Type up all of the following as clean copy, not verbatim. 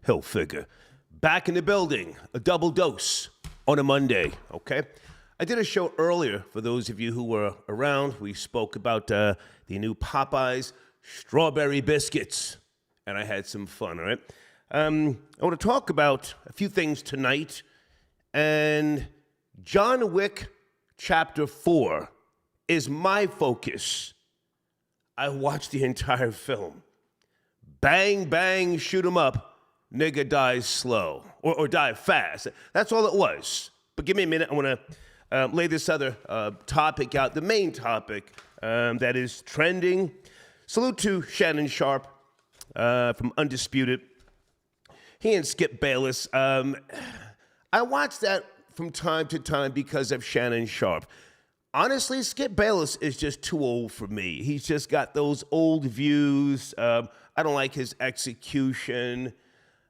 He'll figure. Back in the building, a double dose on a Monday, okay? I did a show earlier, for those of you who were around. We spoke about the new Popeyes strawberry biscuits, and I had some fun, all right? I want to talk about a few things tonight, and John Wick Chapter 4 is my focus. I watched the entire film. Bang, bang, shoot 'em up, nigga dies slow, or die fast. That's all it was. But give me a minute, I want to lay this other topic out, the main topic that is trending. Salute to Shannon Sharp from Undisputed. He and Skip Bayless. I watch that from time to time because of Shannon Sharp. Honestly, Skip Bayless is just too old for me. He's just got those old views. I don't like his execution.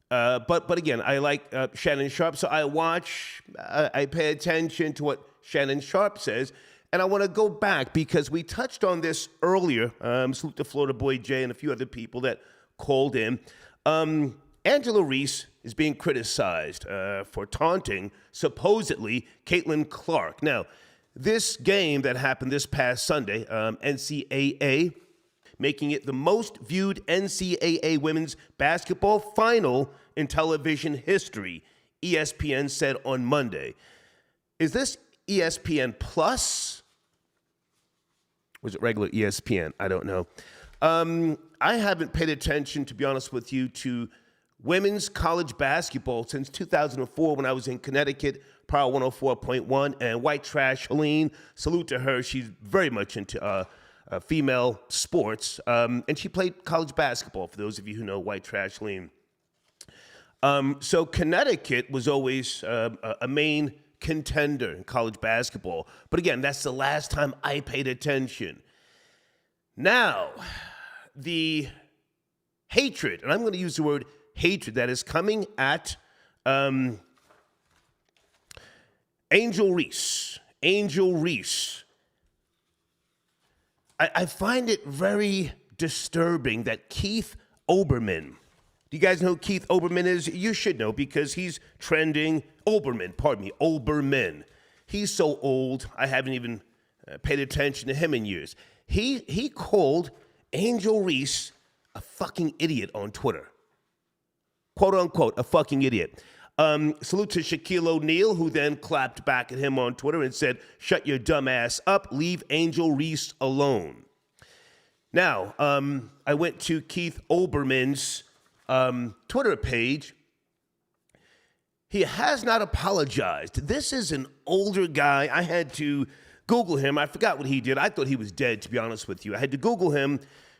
But again, I like Shannon Sharp, so I watch, I pay attention to what Shannon Sharp says, and I want to go back because we touched on this earlier. Salute to Florida Boy Jay and a few other people that called in. Angela Reese is being criticized for taunting, supposedly, Caitlin Clark. Now, this game that happened this past Sunday, NCAA, making it the most viewed NCAA women's basketball final in television history, ESPN said on Monday. Is this ESPN Plus? Was it regular ESPN? I don't know. I haven't paid attention, to be honest with you, to women's college basketball since 2004 when I was in Connecticut, Power 104.1, and White Trash Helene, salute to her. She's very much into female sports, and she played college basketball, for those of you who know White Trash Helene. So Connecticut was always a main contender in college basketball. But again, that's the last time I paid attention. Now, the hatred, and I'm going to use the word hatred, that is coming at Angel Reese. Angel Reese. I find it very disturbing that Keith Olbermann, do you guys know who Keith Olbermann is? You should know because he's trending. Olbermann. He's so old, I haven't even paid attention to him in years. He called Angel Reese a fucking idiot on Twitter. Quote unquote, a fucking idiot. Salute to Shaquille O'Neal, who then clapped back at him on Twitter and said, "Shut your dumb ass up, leave Angel Reese alone." Now, I went to Keith Olbermann's Twitter page. He has not apologized. This is an older guy. I had to Google him. I forgot what he did. I thought he was dead, to be honest with you. I had to Google him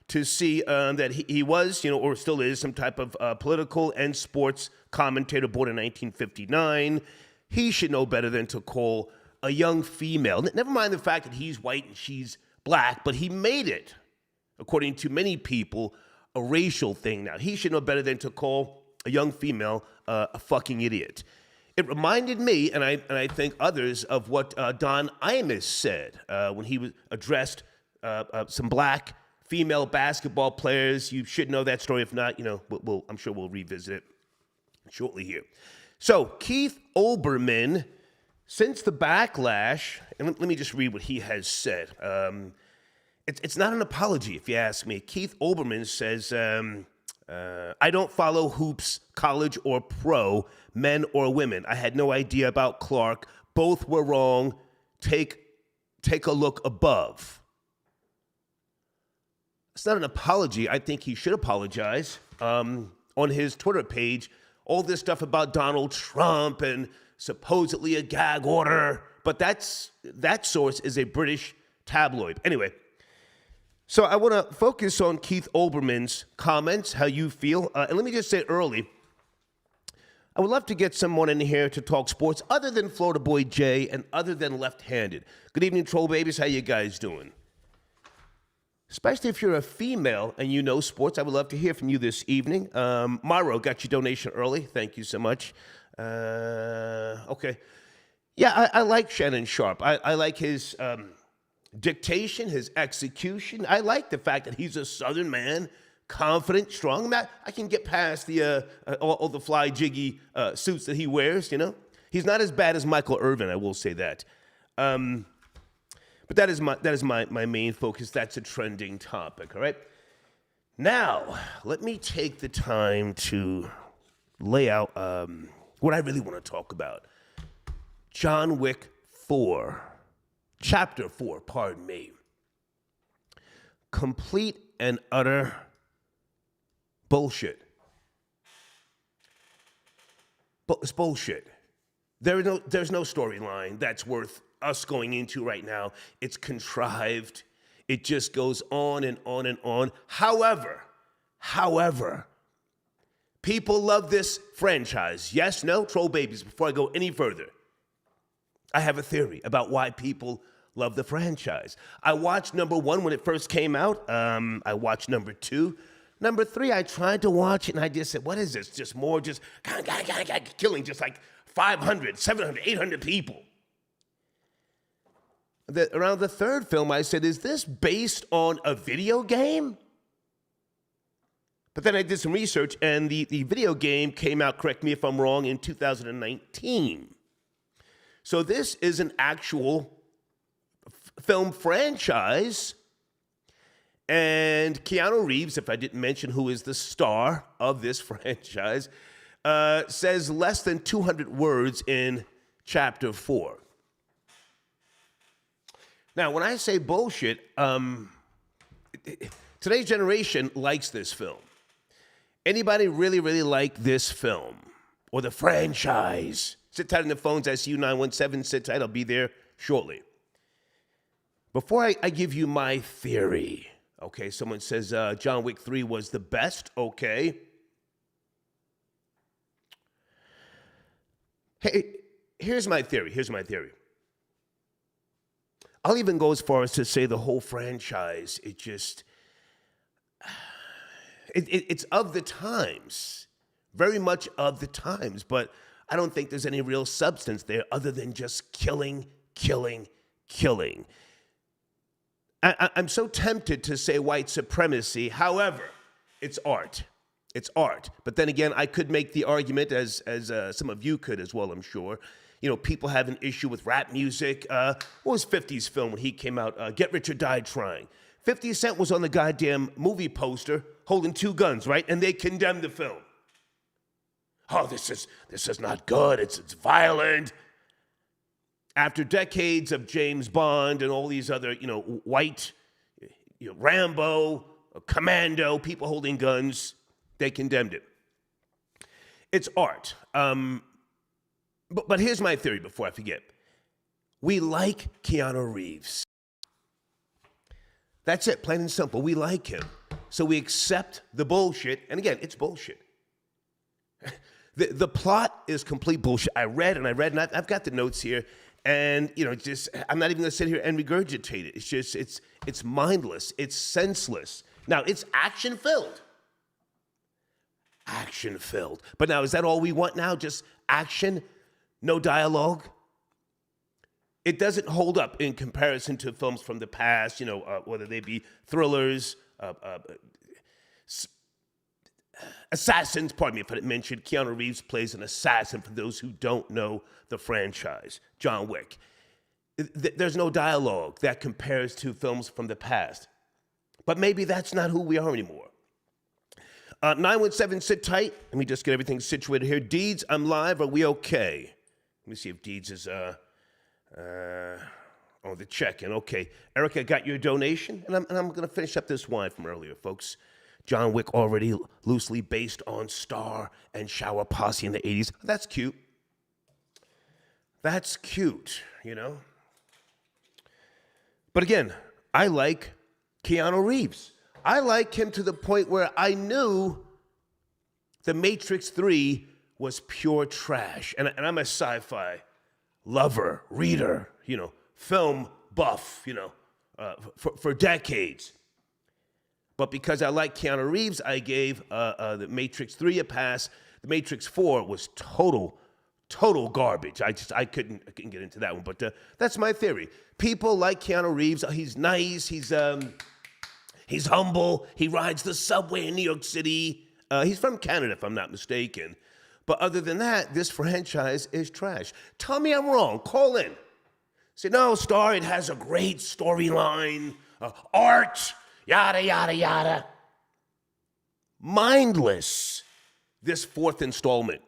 to see that he was, or still is, some type of political and sports commentator, born in 1959. He should know better than to call a young female, never mind the fact that he's white and she's black, but he made it, according to many people, a racial thing now. He should know better than to call a young female a fucking idiot. It reminded me, and I think others, of what Don Imus said when he was addressed some black female basketball players. You should know that story. If not, I'm sure we'll revisit it shortly here. So Keith Olbermann, since the backlash, and let me just read what he has said. It's not an apology, if you ask me. Keith Olbermann says, I don't follow hoops, college or pro, men or women. I had no idea about Clark. Both were wrong. Take a look above. It's not an apology. I think he should apologize. On his Twitter page, all this stuff about Donald Trump and supposedly a gag order, but that source is a British tabloid. Anyway, so I want to focus on Keith Olbermann's comments, how you feel. And let me just say early, I would love to get someone in here to talk sports other than Florida Boy Jay and other than left-handed. Good evening, Troll Babies. How you guys doing? Especially if you're a female and you know sports, I would love to hear from you this evening. Myro got your donation early. Thank you so much. Okay. Yeah, I like Shannon Sharp. I like his dictation, his execution. I like the fact that he's a Southern man confident, strong. I can get past the all the fly jiggy suits that he wears. He's not as bad as Michael Irvin. I will say that. But that is my main focus. That's a trending topic. All right. Now let me take the time to lay out what I really want to talk about. John Wick 4, Chapter 4. Pardon me. Complete and utter bullshit. It's bullshit. There's no storyline that's worth us going into right now. It's contrived. It just goes on and on and on. However, people love this franchise. Yes, no, troll babies. Before I go any further, I have a theory about why people love the franchise. I watched number 1 when it first came out. I watched number 2. Number 3, I tried to watch it, and I just said, what is this? Just more killing just like 500, 700, 800 people. Around the 3rd film, I said, is this based on a video game? But then I did some research, and the video game came out, correct me if I'm wrong, in 2019. So this is an actual film franchise, and Keanu Reeves, if I didn't mention who is the star of this franchise, says less than 200 words in Chapter 4. Now, when I say bullshit, today's generation likes this film. Anybody really, really like this film or the franchise? Sit tight on the phones. I see you, 917. Sit tight. I'll be there shortly. Before I give you my theory, okay, someone says John Wick 3 was the best, okay. Hey, here's my theory. I'll even go as far as to say the whole franchise, it's of the times, very much of the times, but I don't think there's any real substance there other than just killing. I'm so tempted to say white supremacy. However, it's art. It's art. But then again, I could make the argument, as some of you could as well, I'm sure. People have an issue with rap music. What was 50's film when he came out? Get Rich or Die Trying. 50 Cent was on the goddamn movie poster holding 2 guns, right? And they condemned the film. Oh, this is not good. It's violent. After decades of James Bond and all these other, white, Rambo, Commando, people holding guns, they condemned it. It's art. But here's my theory before I forget. We like Keanu Reeves. That's it, plain and simple. We like him. So we accept the bullshit. And again, it's bullshit. The plot is complete bullshit. I read and I've got the notes here. And, I'm not even going to sit here and regurgitate it. It's just, it's mindless. It's senseless. Now, it's action-filled. Action-filled. But now, is that all we want now? Just action? No dialogue? It doesn't hold up in comparison to films from the past, whether they be thrillers, assassins, pardon me if I didn't mention. Keanu Reeves plays an assassin for those who don't know the franchise, John Wick. There's no dialogue that compares to films from the past. But maybe that's not who we are anymore. 917, sit tight. Let me just get everything situated here. Deeds, I'm live. Are we okay? Let me see if Deeds is the check-in. Okay. Erica, got your donation? And I'm going to finish up this wine from earlier, folks. John Wick already loosely based on Star and Shower Posse in the 80s. That's cute. That's cute, But again, I like Keanu Reeves. I like him to the point where I knew The Matrix 3 was pure trash. And I'm a sci-fi lover, reader, film buff, for decades. But because I like Keanu Reeves, I gave The Matrix 3 a pass. The Matrix 4 was total garbage. I couldn't get into that one. But that's my theory. People like Keanu Reeves. He's nice. He's humble. He rides the subway in New York City. He's from Canada, if I'm not mistaken. But other than that, this franchise is trash. Tell me I'm wrong. Call in. Say, no, Star, it has a great storyline, art, yada, yada, yada. Mindless, this fourth installment.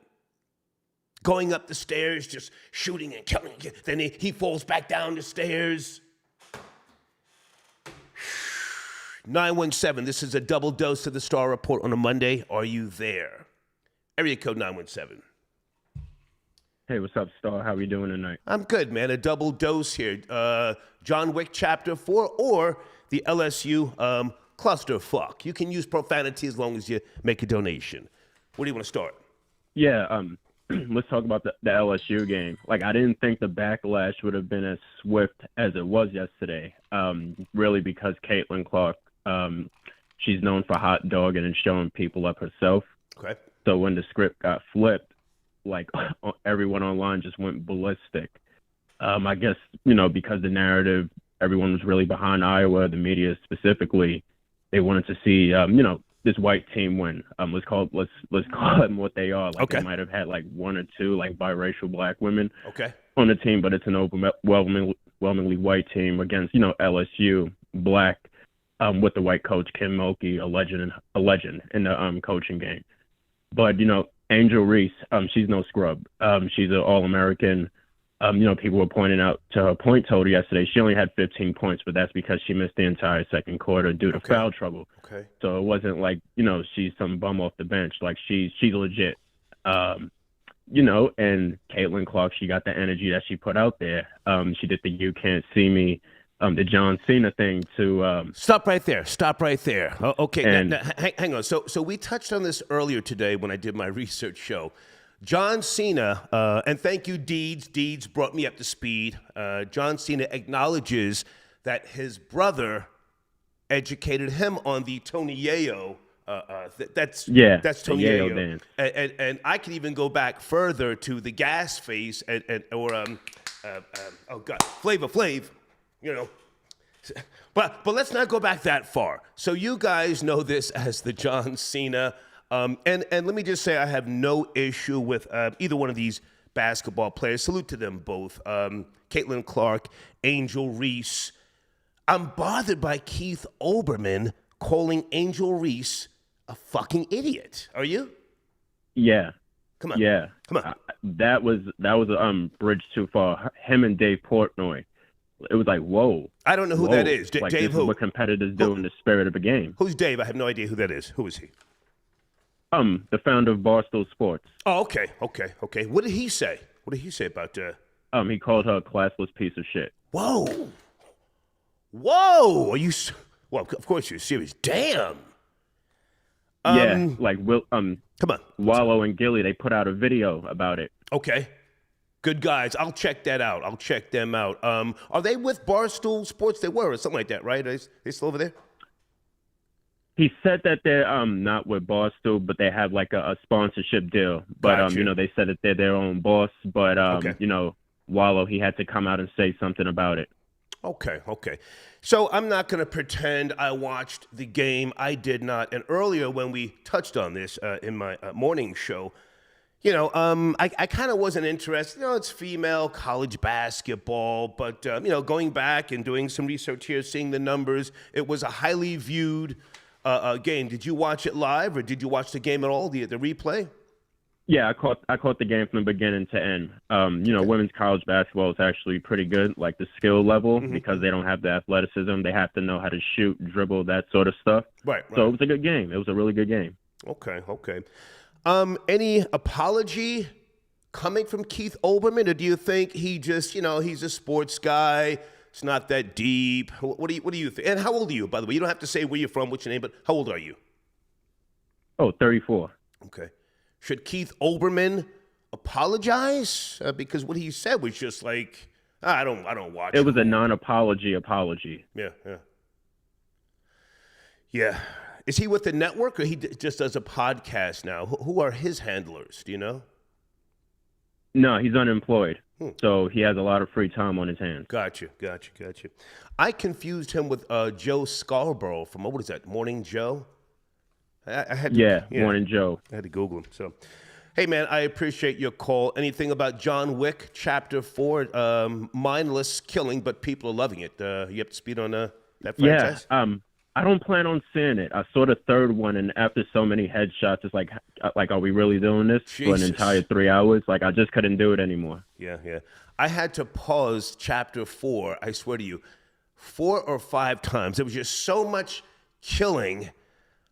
Going up the stairs, just shooting and killing. Then he falls back down the stairs. 917, this is a double dose of the Star Report on a Monday. Are you there? Area code 917. Hey, what's up, Star? How are you doing tonight? I'm good, man. A double dose here. John Wick Chapter 4 or the LSU clusterfuck. You can use profanity as long as you make a donation. Where do you want to start? Yeah, let's talk about the LSU game. Like, I didn't think the backlash would have been as swift as it was yesterday, really because Caitlin Clark, she's known for hot dogging and showing people up herself. Okay. So when the script got flipped, like, everyone online just went ballistic. I guess, because the narrative, everyone was really behind Iowa, the media specifically. They wanted to see, this white team win. Let's call them what they are. Like, okay. They might have had, like, one or two, like, biracial black women okay. on the team, but it's an overwhelmingly white team against, LSU, black, with the white coach, Kim Mulkey, a legend in the coaching game. But, Angel Reese, she's no scrub. She's an All-American. People were pointing out to her point total yesterday. She only had 15 points, but that's because she missed the entire second quarter due to foul trouble. Okay. So it wasn't like, she's some bum off the bench. Like, she's legit. And Caitlin Clark, she got the energy that she put out there. She did the "You Can't See Me," the John Cena thing to Stop right there. Okay, now, hang on. So we touched on this earlier today when I did my research show. John Cena, and thank you, Deeds. Deeds brought me up to speed. John Cena acknowledges that his brother educated him on the Tony Yayo. That's Tony Yayo. And I can even go back further to the Gas Face Flavor Flav. But let's not go back that far. So you guys know this as the John Cena. And let me just say I have no issue with either one of these basketball players. Salute to them both. Caitlin Clark, Angel Reese. I'm bothered by Keith Olbermann calling Angel Reese a fucking idiot. Are you? Yeah. Come on. Yeah. Come on. That was a bridge too far. Him and Dave Portnoy. It was like, whoa. I don't know who that is. Like, Dave this who? Is what competitors do in the spirit of a game. Who's Dave? I have no idea who that is. Who is he? The founder of Barstool Sports. Oh, okay. What did he say? What did he say about he called her a classless piece of shit. Whoa. Are you? Well, of course you're serious. Damn. Yeah, like come on. Wallow and Gilly, they put out a video about it. Okay. Good guys. I'll check that out. I'll check them out. Are they with Barstool Sports? They were, or something like that, right? Are they still over there? He said that they're not with Barstool, but they have like a sponsorship deal. But Gotcha. they said that they're their own boss. But okay. Wallow, he had to come out and say something about it. Okay. So I'm not going to pretend I watched the game. I did not. And earlier when we touched on this in my morning show, I kind of wasn't interested. It's female college basketball. But, going back and doing some research here, seeing the numbers, it was a highly viewed game. Did you watch it live or did you watch the game at all, the replay? Yeah, I caught the game from the beginning to end. Okay. Women's college basketball is actually pretty good, like the skill level, because they don't have the athleticism. They have to know how to shoot, dribble, that sort of stuff. Right. So it was a good game. It was a really good game. Okay. Any apology coming from Keith Olbermann, or do you think he just, he's a sports guy? It's not that deep. What do you think? And how old are you, by the way? You don't have to say where you're from, what's your name, but how old are you? Oh, 34. Okay. Should Keith Olbermann apologize? Because what he said was just like, I don't watch it. It was a non-apology apology. Yeah. Is he with the network, or he just does a podcast now? Who are his handlers? Do you know? No, he's unemployed. So he has a lot of free time on his hands. Gotcha. I confused him with Joe Scarborough from, what is that, Morning Joe? I had to, Morning Joe. I had to Google him. So, hey, man, I appreciate your call. Anything about John Wick, Chapter 4, mindless killing, but people are loving it. You up to speed on that franchise? Yeah, I don't plan on seeing it. I saw the third one, and after so many headshots, it's like, are we really doing this for an entire 3 hours? Like, I just couldn't do it anymore. Yeah. I had to pause Chapter 4, I swear to you, 4 or 5 times. There was just so much killing.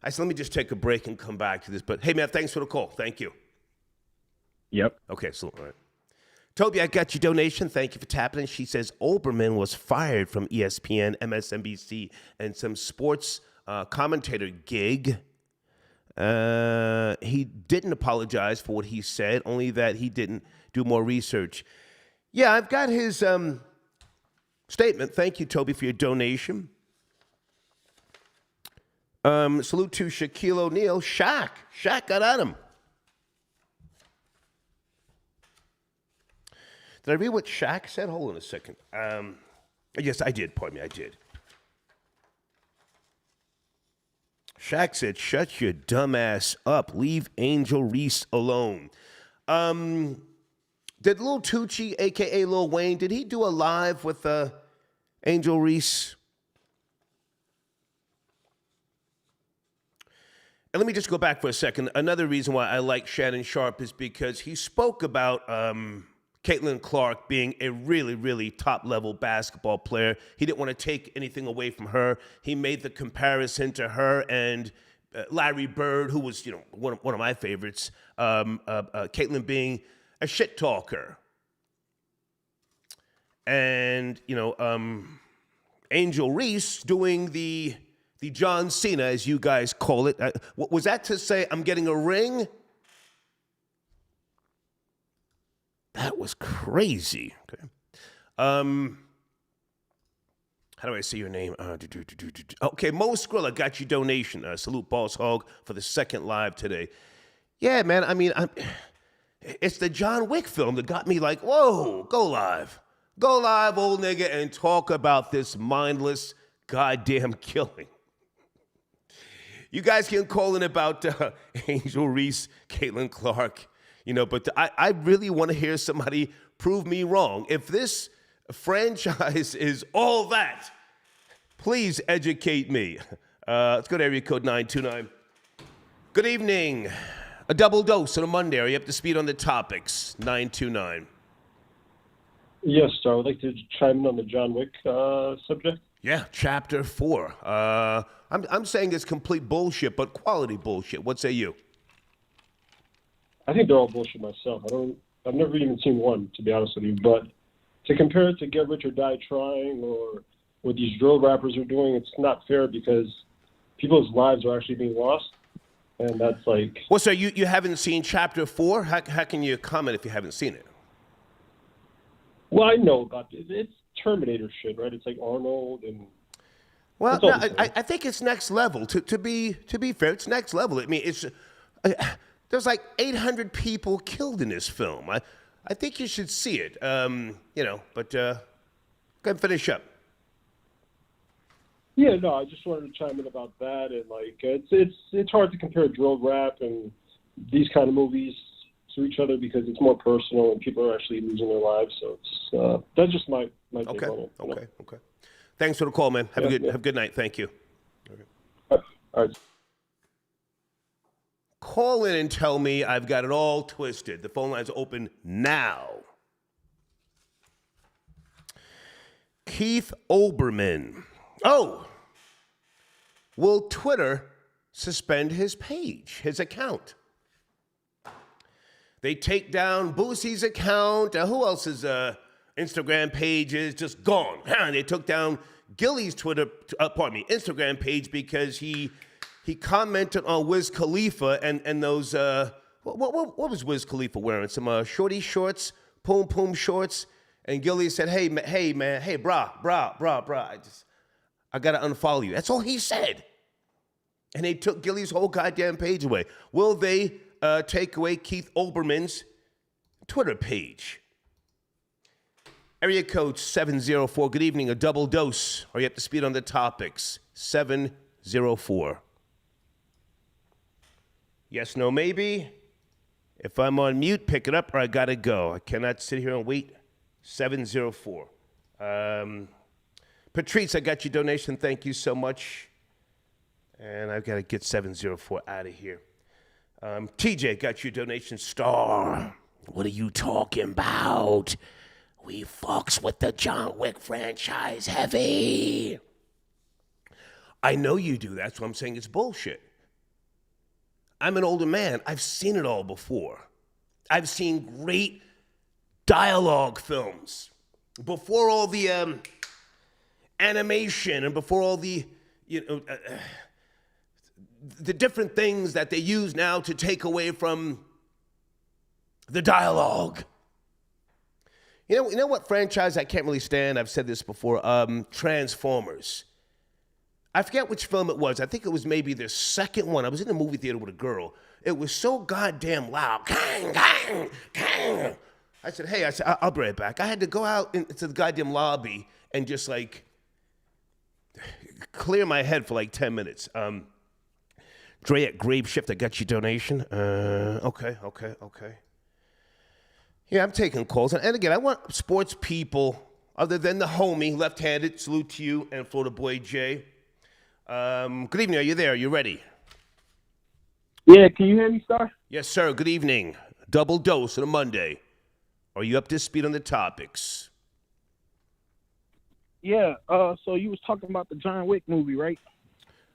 I said, let me just take a break and come back to this. But, hey, man, thanks for the call. Thank you. Yep. Okay, so, all right. Toby, I got your donation. Thank you for tapping in. She says Olbermann was fired from ESPN, MSNBC, and some sports commentator gig. He didn't apologize for what he said, only that he didn't do more research. Yeah, I've got his statement. Thank you, Toby, for your donation. Salute to Shaquille O'Neal. Shaq got at him. Did I read what Shaq said? Hold on a second. Yes, I did. Pardon me, I did. Shaq said, shut your dumb ass up. Leave Angel Reese alone. Did Lil Tucci, a.k.a. Lil Wayne, did he do a live with Angel Reese? And let me just go back for a second. Another reason why I like Shannon Sharpe is because he spoke about Caitlin Clark being a really, really top-level basketball player. He didn't want to take anything away from her. He made the comparison to her and Larry Bird, who was, one of my favorites. Caitlin being a shit talker, and Angel Reese doing the John Cena, as you guys call it. Was that to say I'm getting a ring? That was crazy. Okay. How do I say your name? Okay, Mo Skrilla got your donation. Salute Boss Hog for the second live today. Yeah, man, I mean, it's the John Wick film that got me like, whoa, go live. Go live, old nigga, and talk about this mindless goddamn killing. You guys can call in about Angel Reese, Caitlin Clark, but I really want to hear somebody prove me wrong. If this franchise is all that, please educate me. Let's go to area code 929. Good evening. A double dose on a Monday. Are you up to speed on the topics? 929. Yes, sir. I would like to chime in on the John Wick subject. Yeah, Chapter 4. I'm saying it's complete bullshit, but quality bullshit. What say you? I think they're all bullshit myself. I've never even seen one, to be honest with you. But to compare it to Get Rich or Die Trying or what these drill rappers are doing, it's not fair because people's lives are actually being lost. And that's like... Well, so you haven't seen Chapter 4? How can you comment if you haven't seen it? Well, I know about it. It's Terminator shit, right? It's like Arnold and... Well, no, I think it's next level. To be fair, it's next level. I mean, it's... There's like 800 people killed in this film. I think you should see it, but go ahead and finish up. Yeah, no, I just wanted to chime in about that. And, like, it's hard to compare drill rap and these kind of movies to each other because it's more personal and people are actually losing their lives. So it's that's just my take on it. Okay. Thanks for the call, man. Have a good night. Thank you. All right. Call in and tell me I've got it all twisted. The phone line's open now. Keith Olbermann. Oh, will Twitter suspend his page, his account? They take down Boosie's account. Who else's Instagram page is just gone? They took down Gilly's Instagram page because he commented on Wiz Khalifa and those, what was Wiz Khalifa wearing? Some shorty shorts, poom shorts. And Gilly said, hey, man, brah. I got to unfollow you. That's all he said. And they took Gilly's whole goddamn page away. Will they take away Keith Olbermann's Twitter page. Area code 704. Good evening. A double dose. Are you up to speed on the topics? 704. Yes, no, maybe. If I'm on mute, pick it up or I gotta go. I cannot sit here and wait. 704. Patrice, I got your donation. Thank you so much. And I've got to get 704 out of here. TJ, got your donation. Star, what are you talking about? We fucks with the John Wick franchise heavy. I know you do. That's what I'm saying. It's bullshit. I'm an older man. I've seen it all before. I've seen great dialogue films before all the animation and before all the, the different things that they use now to take away from the dialogue. You know what franchise I can't really stand? I've said this before. Transformers. I forget which film it was. I think it was maybe the second one. I was in a movie theater with a girl. It was so goddamn loud. Kang, kang, kang. I said, hey, I'll be right back. I had to go out into the goddamn lobby and just like clear my head for like 10 minutes. Dre at Graveshift, I got your donation. Okay. Yeah, I'm taking calls. And again, I want sports people other than the homie, left-handed. Salute to you and Florida boy Jay. Good evening. Are you there? Are you ready? Yeah, can you hear me, Star? Yes, sir. Good evening. Double dose on a Monday. Are you up to speed on the topics? Yeah, so you was talking about the John Wick movie, right?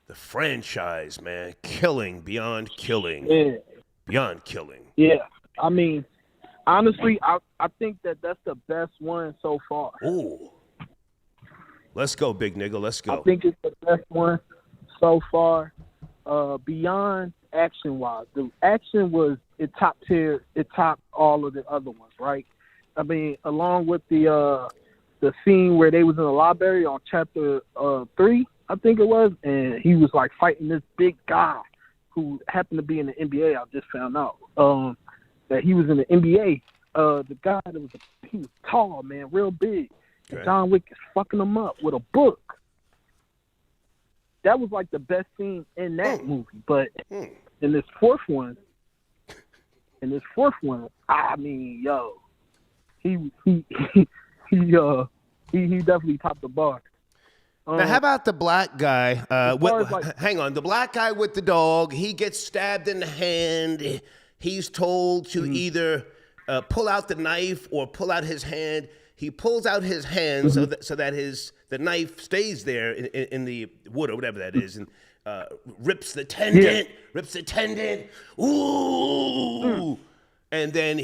The franchise, man. Killing beyond killing. Yeah. Beyond killing. Yeah. I mean, honestly, I think that's the best one so far. Ooh. Let's go, big nigga. Let's go. I think it's the best one so far. Beyond action-wise. The action was it top tier. It topped all of the other ones, right? I mean, along with the scene where they was in the library on chapter 3, I think it was, and he was like fighting this big guy who happened to be in the NBA. I just found out that he was in the NBA. The guy he was tall, man, real big. Okay. And John Wick is fucking him up with a book. That was like the best scene in that movie. But in this fourth one, I mean, yo, he definitely topped the bar. Now, how about the black guy? Hang on. The black guy with the dog, he gets stabbed in the hand. He's told to either pull out the knife or pull out his hand. He pulls out his hand so that the knife stays there in the wood or whatever that is, and rips the tendon. Ooh. And then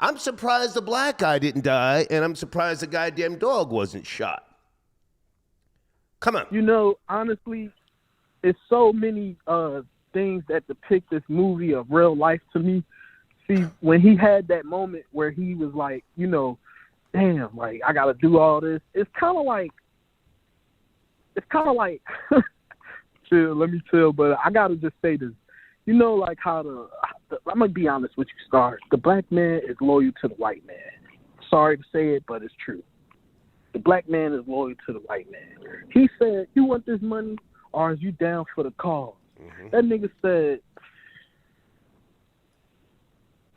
I'm surprised the black guy didn't die, and I'm surprised the goddamn dog wasn't shot. Come on. You know, honestly, it's so many things that depict this movie of real life to me. See, when he had that moment where he was like, you know, damn, like, I got to do all this. It's kind of like, chill, let me chill, but I got to just say this. You know, like how I'm going to be honest with you, Star. The black man is loyal to the white man. Sorry to say it, but it's true. The black man is loyal to the white man. He said, you want this money or is you down for the cause? That nigga said,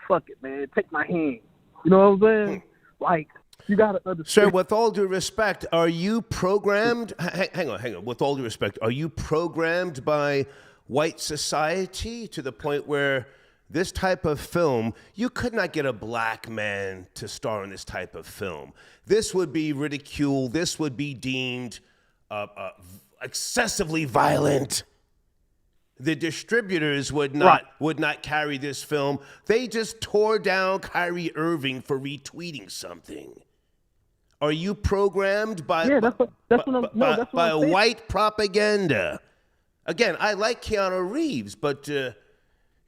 fuck it, man. Take my hand. You know what I'm saying? Like, you got to understand. Sir, with all due respect, are you programmed? Hang on. With all due respect, are you programmed by white society to the point where this type of film, you could not get a black man to star in this type of film? This would be ridiculed. This would be deemed excessively violent. The distributors would not carry this film. They just tore down Kyrie Irving for retweeting something. Are you programmed by white propaganda? Again, I like Keanu Reeves, but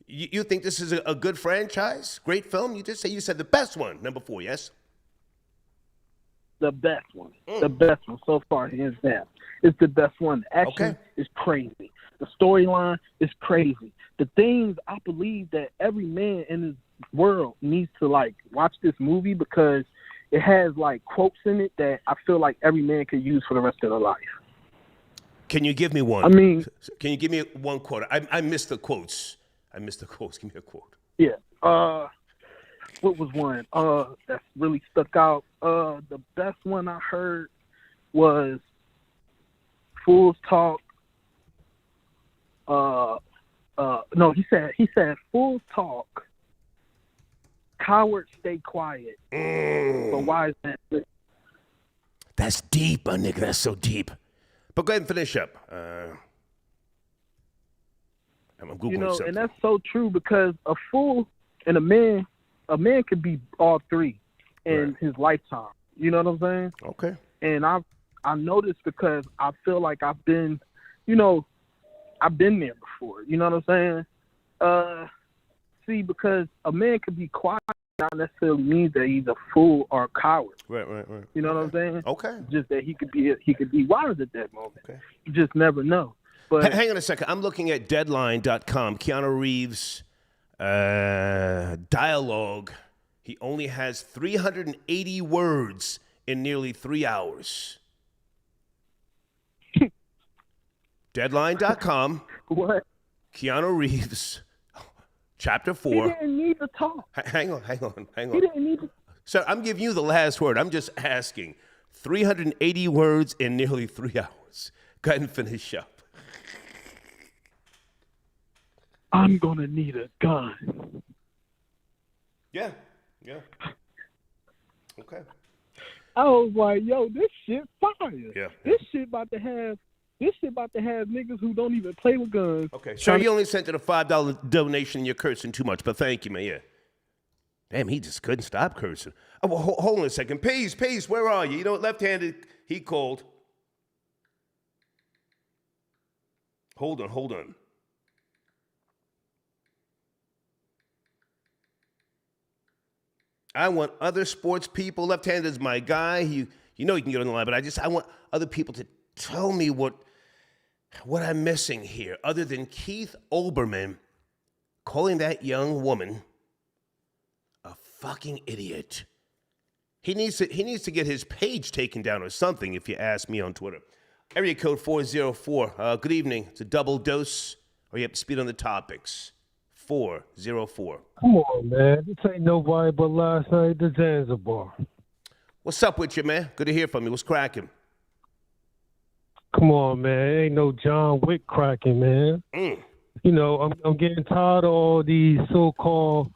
you think this is a good franchise? Great film? You said the best one, number 4, yes? The best one. The best one so far, hands down. It's the best one. The action is crazy. The storyline is crazy. The things I believe that every man in this world needs to like watch this movie because it has like quotes in it that I feel like every man could use for the rest of their life. Can you give me one? I mean, can you give me one quote? I missed the quotes. Give me a quote. Yeah. What was one? That really stuck out. The best one I heard was Fools Talk. No, he said Fools Talk. Cowards stay quiet. But wise men listen. That's deep, my nigga. That's so deep. But go ahead and finish up. I'm Googling something. And that's so true because a fool and a man could be all three in his lifetime. You know what I'm saying? Okay. And I noticed because I feel like I've been there before. You know what I'm saying? See, because a man could be quiet, not necessarily means that he's a fool or a coward. Right. You know what I'm saying? Okay. Just that he could be wise at that moment. Okay. You just never know. But hang on a second. I'm looking at Deadline.com. Keanu Reeves' dialogue. He only has 380 words in nearly 3 hours. Deadline.com. What? Keanu Reeves, Chapter 4. He didn't need to talk. Hang on. He didn't need to. Sir, I'm giving you the last word. I'm just asking. 380 words in nearly 3 hours. Go ahead and finish up. I'm going to need a gun. Yeah. Okay. I was like, yo, this shit fire. Yeah. This shit about to have niggas who don't even play with guns. Okay. Sir, you only sent in a $5 donation and you're cursing too much, but thank you, man. Yeah. Damn, he just couldn't stop cursing. Oh, well, hold on a second. Peace, where are you? You know what? Left-handed, he called. Hold on. I want other sports people. Left-handed is my guy. You know you can get on the line, but I want other people to tell me what I'm missing here, other than Keith Olbermann calling that young woman a fucking idiot. He needs to get his page taken down or something, if you ask me on Twitter. Area code 404. Good evening. It's a double dose. Or you have to speed on the topics. 404. Come on, man. This ain't nobody but last night the Zanzibar. What's up with you, man? Good to hear from you. What's cracking? Come on, man. Ain't no John Wick cracking, man. You know, I'm getting tired of all these so-called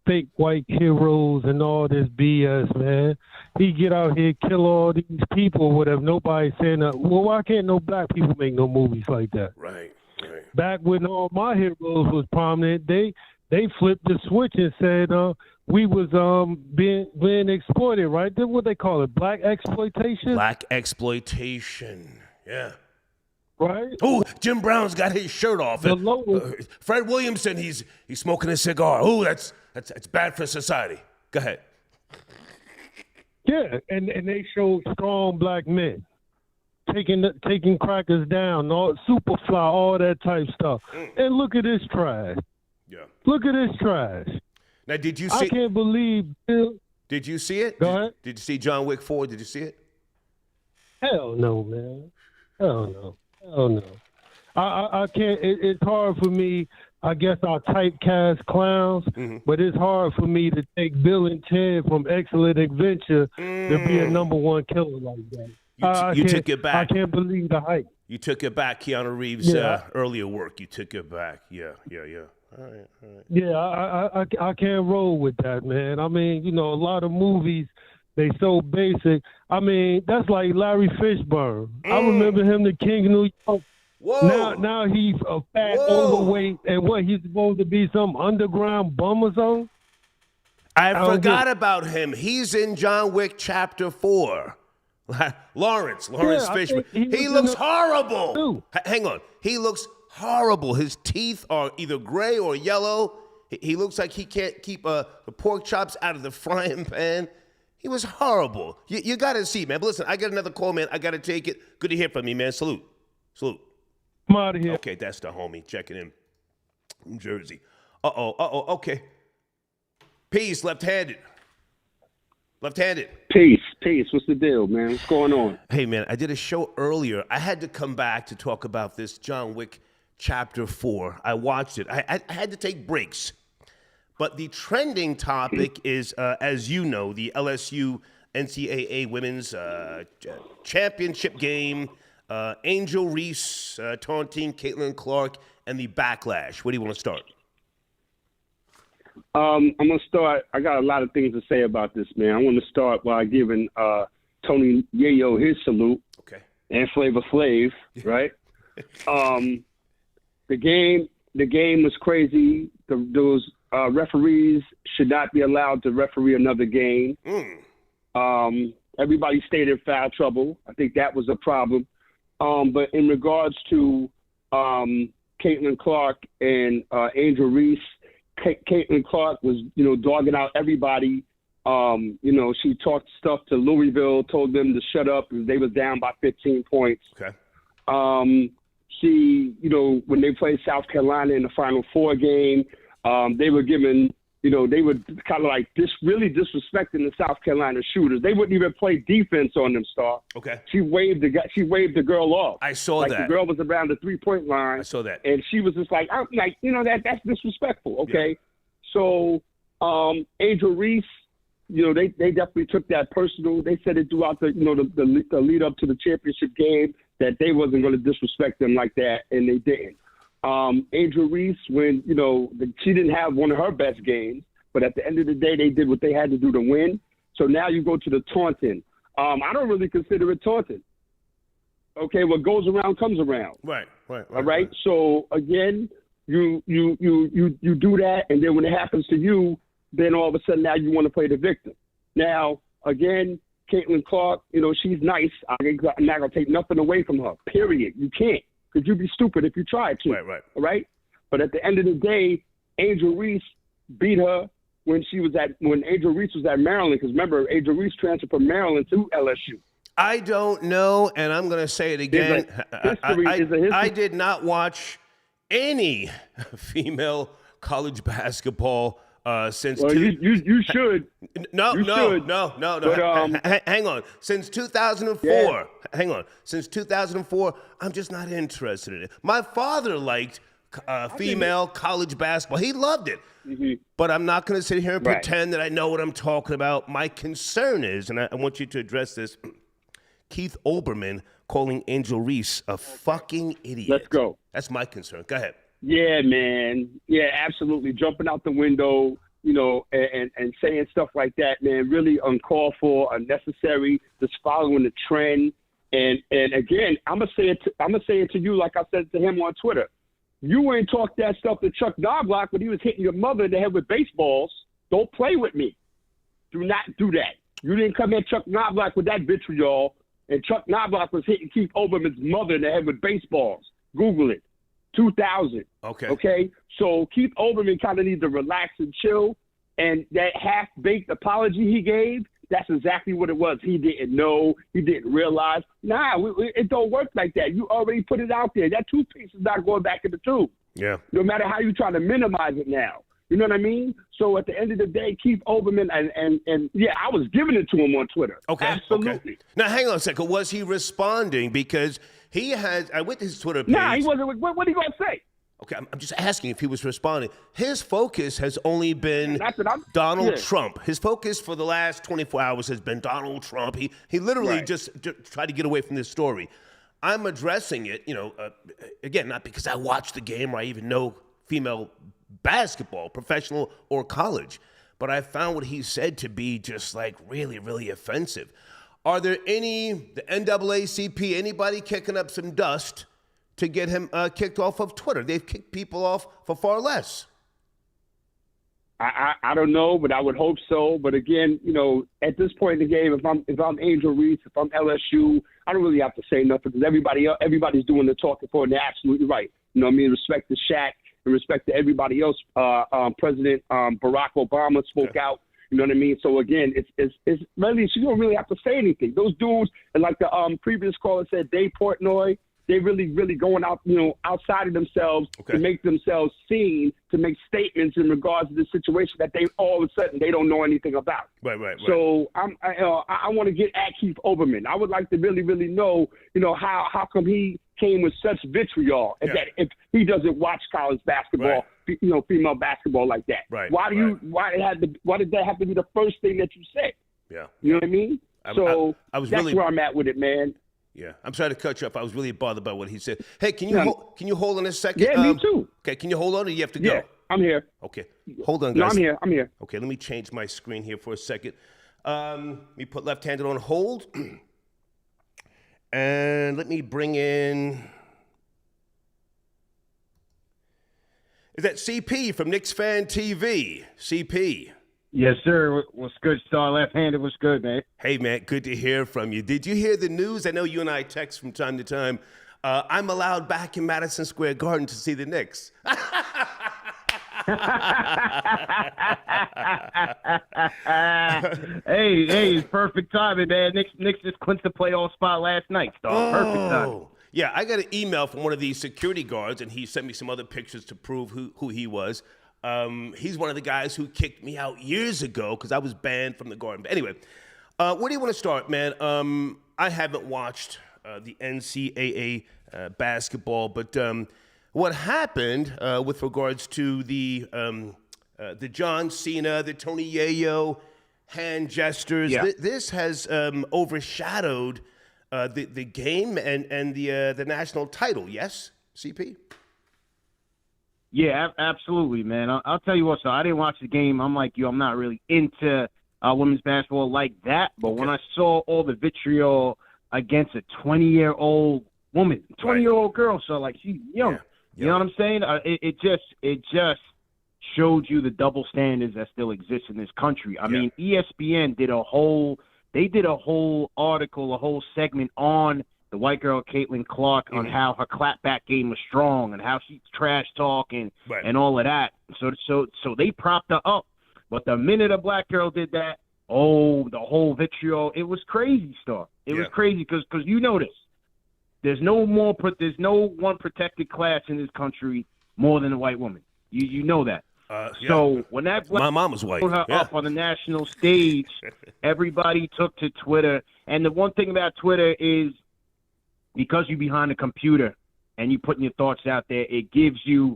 fake white heroes and all this BS, man. He get out here, kill all these people, whatever. Nobody saying that. Well, why can't no black people make no movies like that? Right. Back when all my heroes was prominent, they flipped the switch and said we was being exploited, right? That's what they call it, black exploitation. Black exploitation. Yeah. Right? Oh, Jim Brown's got his shirt off. Fred Williamson, he's smoking a cigar. Oh, that's bad for society. Go ahead. Yeah, and they showed strong black men taking crackers down, all Superfly, all that type stuff. And look at this trash. Yeah. Look at this trash. Now, did you see? I can't believe Bill. Did you see it? Go ahead. Did you see John Wick 4? Did you see it? Hell no, man. Hell no. I can't. It's hard for me. I guess I'll typecast clowns, but it's hard for me to take Bill and Ted from Excellent Adventure to be a number one killer like that. You took it back. I can't believe the hype. You took it back, Keanu Reeves' earlier work. You took it back. Yeah. All right. Yeah, I can't roll with that, man. I mean, you know, a lot of movies, they so basic. I mean, that's like Larry Fishburne. I remember him, the King of New York. Whoa. Now he's a fat, overweight, and what, he's supposed to be some underground bum or something? I forgot about him. He's in John Wick Chapter 4. Lawrence Fishburne. He looks horrible. Hang on. He looks horrible. His teeth are either gray or yellow. He looks like he can't keep the pork chops out of the frying pan. He was horrible. You got to see, man. But listen, I got another call, man. I got to take it. Good to hear from you, man. Salute. I'm out of here. Okay, that's the homie checking in from Jersey. Okay. Peace, left-handed. Left-handed. Peace. What's the deal, man? What's going on? Hey, man, I did a show earlier. I had to come back to talk about this John Wick Chapter 4. I watched it. I had to take breaks. But the trending topic is, as you know, the LSU NCAA Women's Championship game, Angel Reese taunting Caitlin Clark, and the backlash. Where do you want to start? I'm going to start. I got a lot of things to say about this, man. I want to start by giving Tony Yayo his salute. Okay. And Flavor Flav, right? The game was crazy. Those referees should not be allowed to referee another game. Everybody stayed in foul trouble. I think that was a problem. But in regards to Caitlin Clark and Angel Reese, Caitlin Clark was, dogging out everybody. She talked stuff to Louisville, told them to shut up because they was down by 15 points. Okay. She, when they played South Carolina in the Final Four game, they were giving, they were kind of like really disrespecting the South Carolina shooters. They wouldn't even play defense on them, Star. Okay. She waved the girl off. I saw like that. The girl was around the 3-point line. I saw that. And she was just like, I'm like, that's disrespectful. Okay. Yeah. So, Angel Reese, they definitely took that personal. They said it throughout the lead up to the championship game that they wasn't going to disrespect them like that, and they didn't. Angel Reese, when, she didn't have one of her best games, but at the end of the day, they did what they had to do to win. So now you go to the taunting. I don't really consider it taunting. Okay, what goes around comes around. Right. All right. So again, you do that, and then when it happens to you, then all of a sudden now you want to play the victim. Now, again, Caitlin Clark, she's nice. I'm not going to take nothing away from her, period. You can't, because you'd be stupid if you tried to. Right. All right? But at the end of the day, Angel Reese beat her when Angel Reese was at Maryland, because remember, Angel Reese transferred from Maryland to LSU. I don't know, and I'm going to say it again. I did not watch any female college basketball since. Well, you should. No. But, hang on. Since 2004. Yeah. Hang on. Since 2004, I'm just not interested in it. My father liked female college basketball. He loved it. Mm-hmm. But I'm not going to sit here and pretend that I know what I'm talking about. My concern is, and I want you to address this, Keith Olbermann calling Angel Reese a fucking idiot. Let's go. That's my concern. Go ahead. Yeah, man. Yeah, absolutely. Jumping out the window, and saying stuff like that, man, really uncalled for, unnecessary, just following the trend. And again, I'm gonna say it to you like I said to him on Twitter. You ain't talk that stuff to Chuck Knobloch when he was hitting your mother in the head with baseballs. Don't play with me. Do not do that. You didn't come at Chuck Knobloch with that vitriol, and Chuck Knobloch was hitting Keith Olbermann's mother in the head with baseballs. Google it. 2000. Okay. So Keith Olbermann kind of needs to relax and chill. And that half-baked apology he gave, that's exactly what it was. He didn't know. He didn't realize. It don't work like that. You already put it out there. That toothpaste is not going back in the tube. Yeah. No matter how you try to minimize it now. You know what I mean? So at the end of the day, Keith Olbermann, and I was giving it to him on Twitter. Okay. Absolutely. Okay. Now, hang on a second. Was he responding? Because I went to his Twitter page. Nah, he wasn't. What are you going to say? Okay, I'm just asking if he was responding. His focus has only been Donald Trump. His focus for the last 24 hours has been Donald Trump. He literally just tried to get away from this story. I'm addressing it, again, not because I watch the game or I even know female basketball, professional or college, but I found what he said to be just like really, really offensive. Are there the NAACP, anybody kicking up some dust to get him kicked off of Twitter? They've kicked people off for far less. I don't know, but I would hope so. But again, at this point in the game, if I'm Angel Reese, if I'm LSU, I don't really have to say nothing because everybody's doing the talking for it, and they're absolutely right. Respect to Shaq and respect to everybody else. President Barack Obama spoke out. You know what I mean? So again, it's really, she don't really have to say anything. Those dudes, and like the previous caller said, Dave Portnoy, They're really, really going out, outside of themselves to make themselves seen, to make statements in regards to the situation that they all of a sudden they don't know anything about. Right. So I want to get at Keith Olbermann. I would like to really, really know, how come he came with such vitriol and that if he doesn't watch college basketball, female basketball like that. Right. Why did that have to be the first thing that you said? Yeah. You know what I mean? That's where I'm at with it, man. Yeah, I'm sorry to cut you off. I was really bothered by what he said. Hey, can you hold on a second? Yeah, me too. Okay, can you hold on or you have to go? Yeah, I'm here. Okay, hold on, guys. No, I'm here. Okay, let me change my screen here for a second. Let me put left-handed on hold. And let me bring in... Is that CP from Knicks Fan TV? CP. Yes, sir. What's good, Star? Left-handed, what's good, man? Hey, man, good to hear from you. Did you hear the news? I know you and I text from time to time. I'm allowed back in Madison Square Garden to see the Knicks. Hey, it's perfect timing, man. Knicks just clinched the playoff spot last night, Star. Perfect timing. Yeah, I got an email from one of these security guards, and he sent me some other pictures to prove who he was. He's one of the guys who kicked me out years ago because I was banned from the Garden. But anyway, where do you want to start, man? I haven't watched the NCAA basketball, but what happened with regards to the John Cena, the Tony Yayo hand gestures, this has overshadowed the game and the national title. Yes, CP? Yeah, absolutely, man. I'll tell you what, so I didn't watch the game. I'm like you. I'm not really into women's basketball like that. But when I saw all the vitriol against a 20-year-old woman, 20-year-old girl, so like she's young. You know what I'm saying? It just showed you the double standards that still exist in this country. I mean, ESPN did a whole article, a whole segment on the white girl, Caitlin Clark, on how her clapback game was strong and how she's trash talking and all of that. So they propped her up. But the minute a black girl did that, the whole vitriol, it was crazy stuff. It was crazy because you know this. There's no one protected class in this country more than a white woman. You know that. So when that my mom was white, put her up on the national stage, everybody took to Twitter. And the one thing about Twitter is, because you're behind a computer and you're putting your thoughts out there, it gives you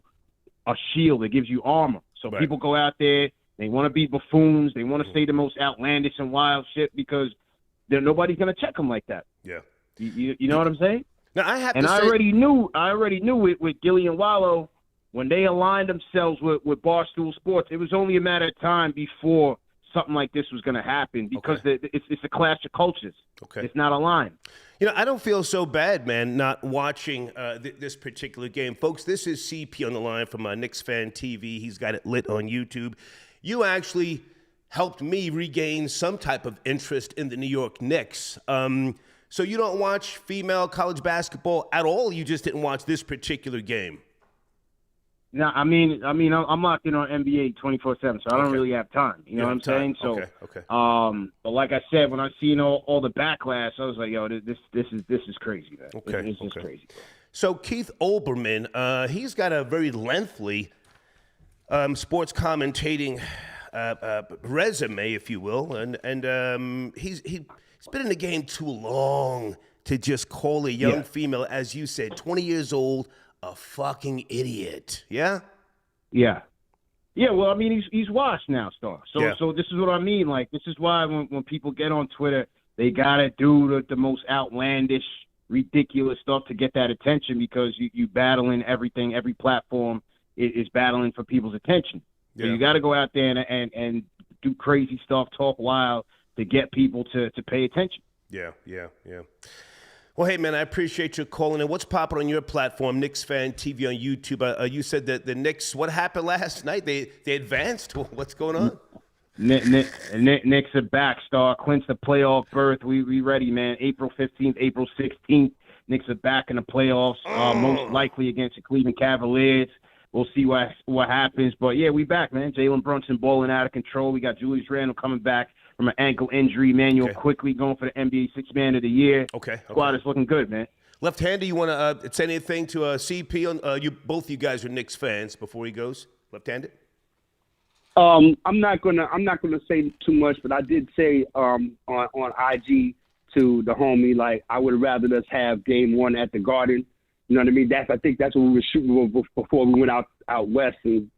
a shield. It gives you armor. So people go out there, they want to be buffoons. They want to say the most outlandish and wild shit because nobody's going to check them like that. Yeah. You know what I'm saying? Now, I already knew it with Gillian Wallow when they aligned themselves with Barstool Sports. It was only a matter of time before something like this was going to happen because it's a clash of cultures. Okay. It's not aligned. I don't feel so bad, man, not watching this particular game. Folks, this is CP on the line from Knicks Fan TV. He's got it lit on YouTube. You actually helped me regain some type of interest in the New York Knicks. So you don't watch female college basketball at all? You just didn't watch this particular game? No, I mean, I'm locked in on NBA 24/7, so I don't really have time. You know what I'm saying? So, but like I said, when I seen all the backlash, I was like, yo, this is crazy, man. This is crazy. So Keith Olbermann, he's got a very lengthy sports commentating resume, if you will, and he's been in the game too long to just call a young female, as you said, 20 years old, a fucking idiot. Yeah? Yeah. Yeah, well, I mean, he's washed now, Star. So this is what I mean. Like, this is why when people get on Twitter, they got to do the most outlandish, ridiculous stuff to get that attention because you battling everything. Every platform is battling for people's attention. So you got to go out there and do crazy stuff, talk wild to get people to pay attention. Yeah. Well, hey, man, I appreciate you calling in. What's popping on your platform, Knicks Fan TV on YouTube? You said that the Knicks, what happened last night? They advanced? What's going on? Knicks are back, Star. Clinched the playoff berth. We ready, man. April 15th, April 16th. Knicks are back in the playoffs, most likely against the Cleveland Cavaliers. We'll see what happens. But, yeah, we back, man. Jalen Brunson balling out of control. We got Julius Randle coming back from an ankle injury. Manuel quickly going for the NBA Sixth Man of the Year. Okay. Squad is looking good, man. Left-hander, you want to say anything to CP? Both of you guys are Knicks fans. Before he goes, left-handed. I'm not gonna say too much, but I did say on IG to the homie, like, I would rather us have game one at the Garden. You know what I mean? I think that's what we were shooting before we went out west and,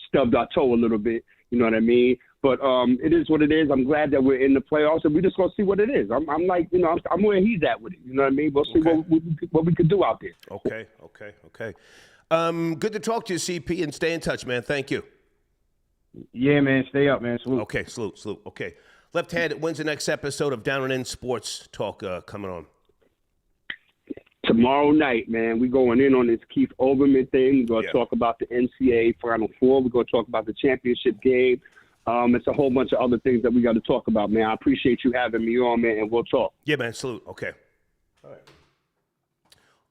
stubbed our toe a little bit. You know what I mean? But it is what it is. I'm glad that we're in the playoffs, and we're just gonna see what it is. I'm like, I'm where he's at with it. You know what I mean? We'll see what we could do out there. Okay. Good to talk to you, CP, and stay in touch, man. Thank you. Yeah, man. Stay up, man. Salute. Okay, salute. Okay. Left-handed, when's the next episode of Down and In Sports Talk coming on? Tomorrow night, man, we're going in on this Keith Olbermann thing. We're going to talk about the NCAA Final Four. We're going to talk about the championship game. It's a whole bunch of other things that we got to talk about, man. I appreciate you having me on, man, and we'll talk. Yeah, man, salute. Okay. All right.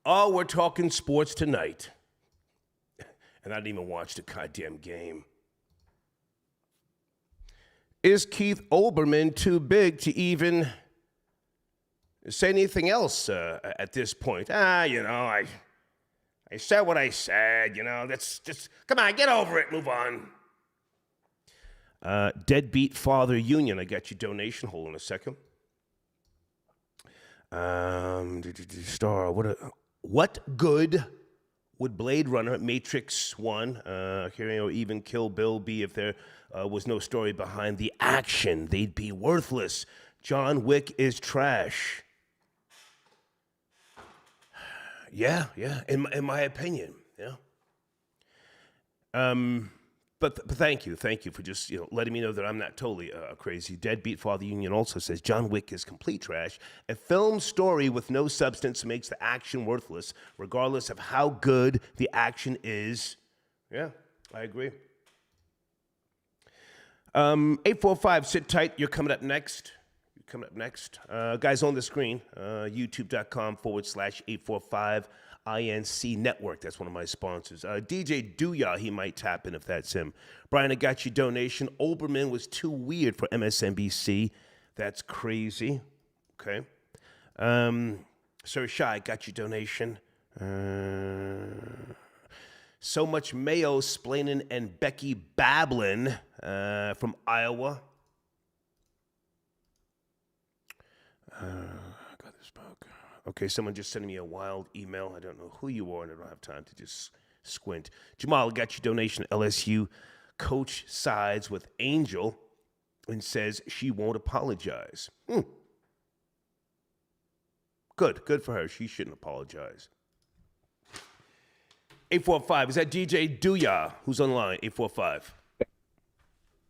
Oh, we're talking sports tonight. And I didn't even watch the goddamn game. Is Keith Olbermann too big to even say anything else at this point? I said what I said, that's just, come on, get over it, move on. Deadbeat Father Union, I got your donation, hold on a second. Star, what good would Blade Runner, Matrix 1, or even Kill Bill be if there was no story behind the action? They'd be worthless. John Wick is trash. Yeah, in my opinion, yeah. But thank you for just letting me know that I'm not totally crazy. Deadbeat Father Union also says John Wick is complete trash. A film story with no substance makes the action worthless, regardless of how good the action is. Yeah, I agree. 845, sit tight. You're coming up next. Guys on the screen, youtube.com/845 INC Network. That's one of my sponsors. DJ Dooyah, he might tap in if that's him. Brian, I got your donation. Olbermann was too weird for MSNBC. That's crazy. Okay. Sir Shy, got your donation. So much Mayo splaining and Becky babbling from Iowa. Got this book. Okay, someone just sending me a wild email. I don't know who you are, and I don't have time to just squint. Jamal, got your donation. LSU coach sides with Angel and says she won't apologize. Good for her. She shouldn't apologize. 845, is that DJ Dooyah who's online? 845.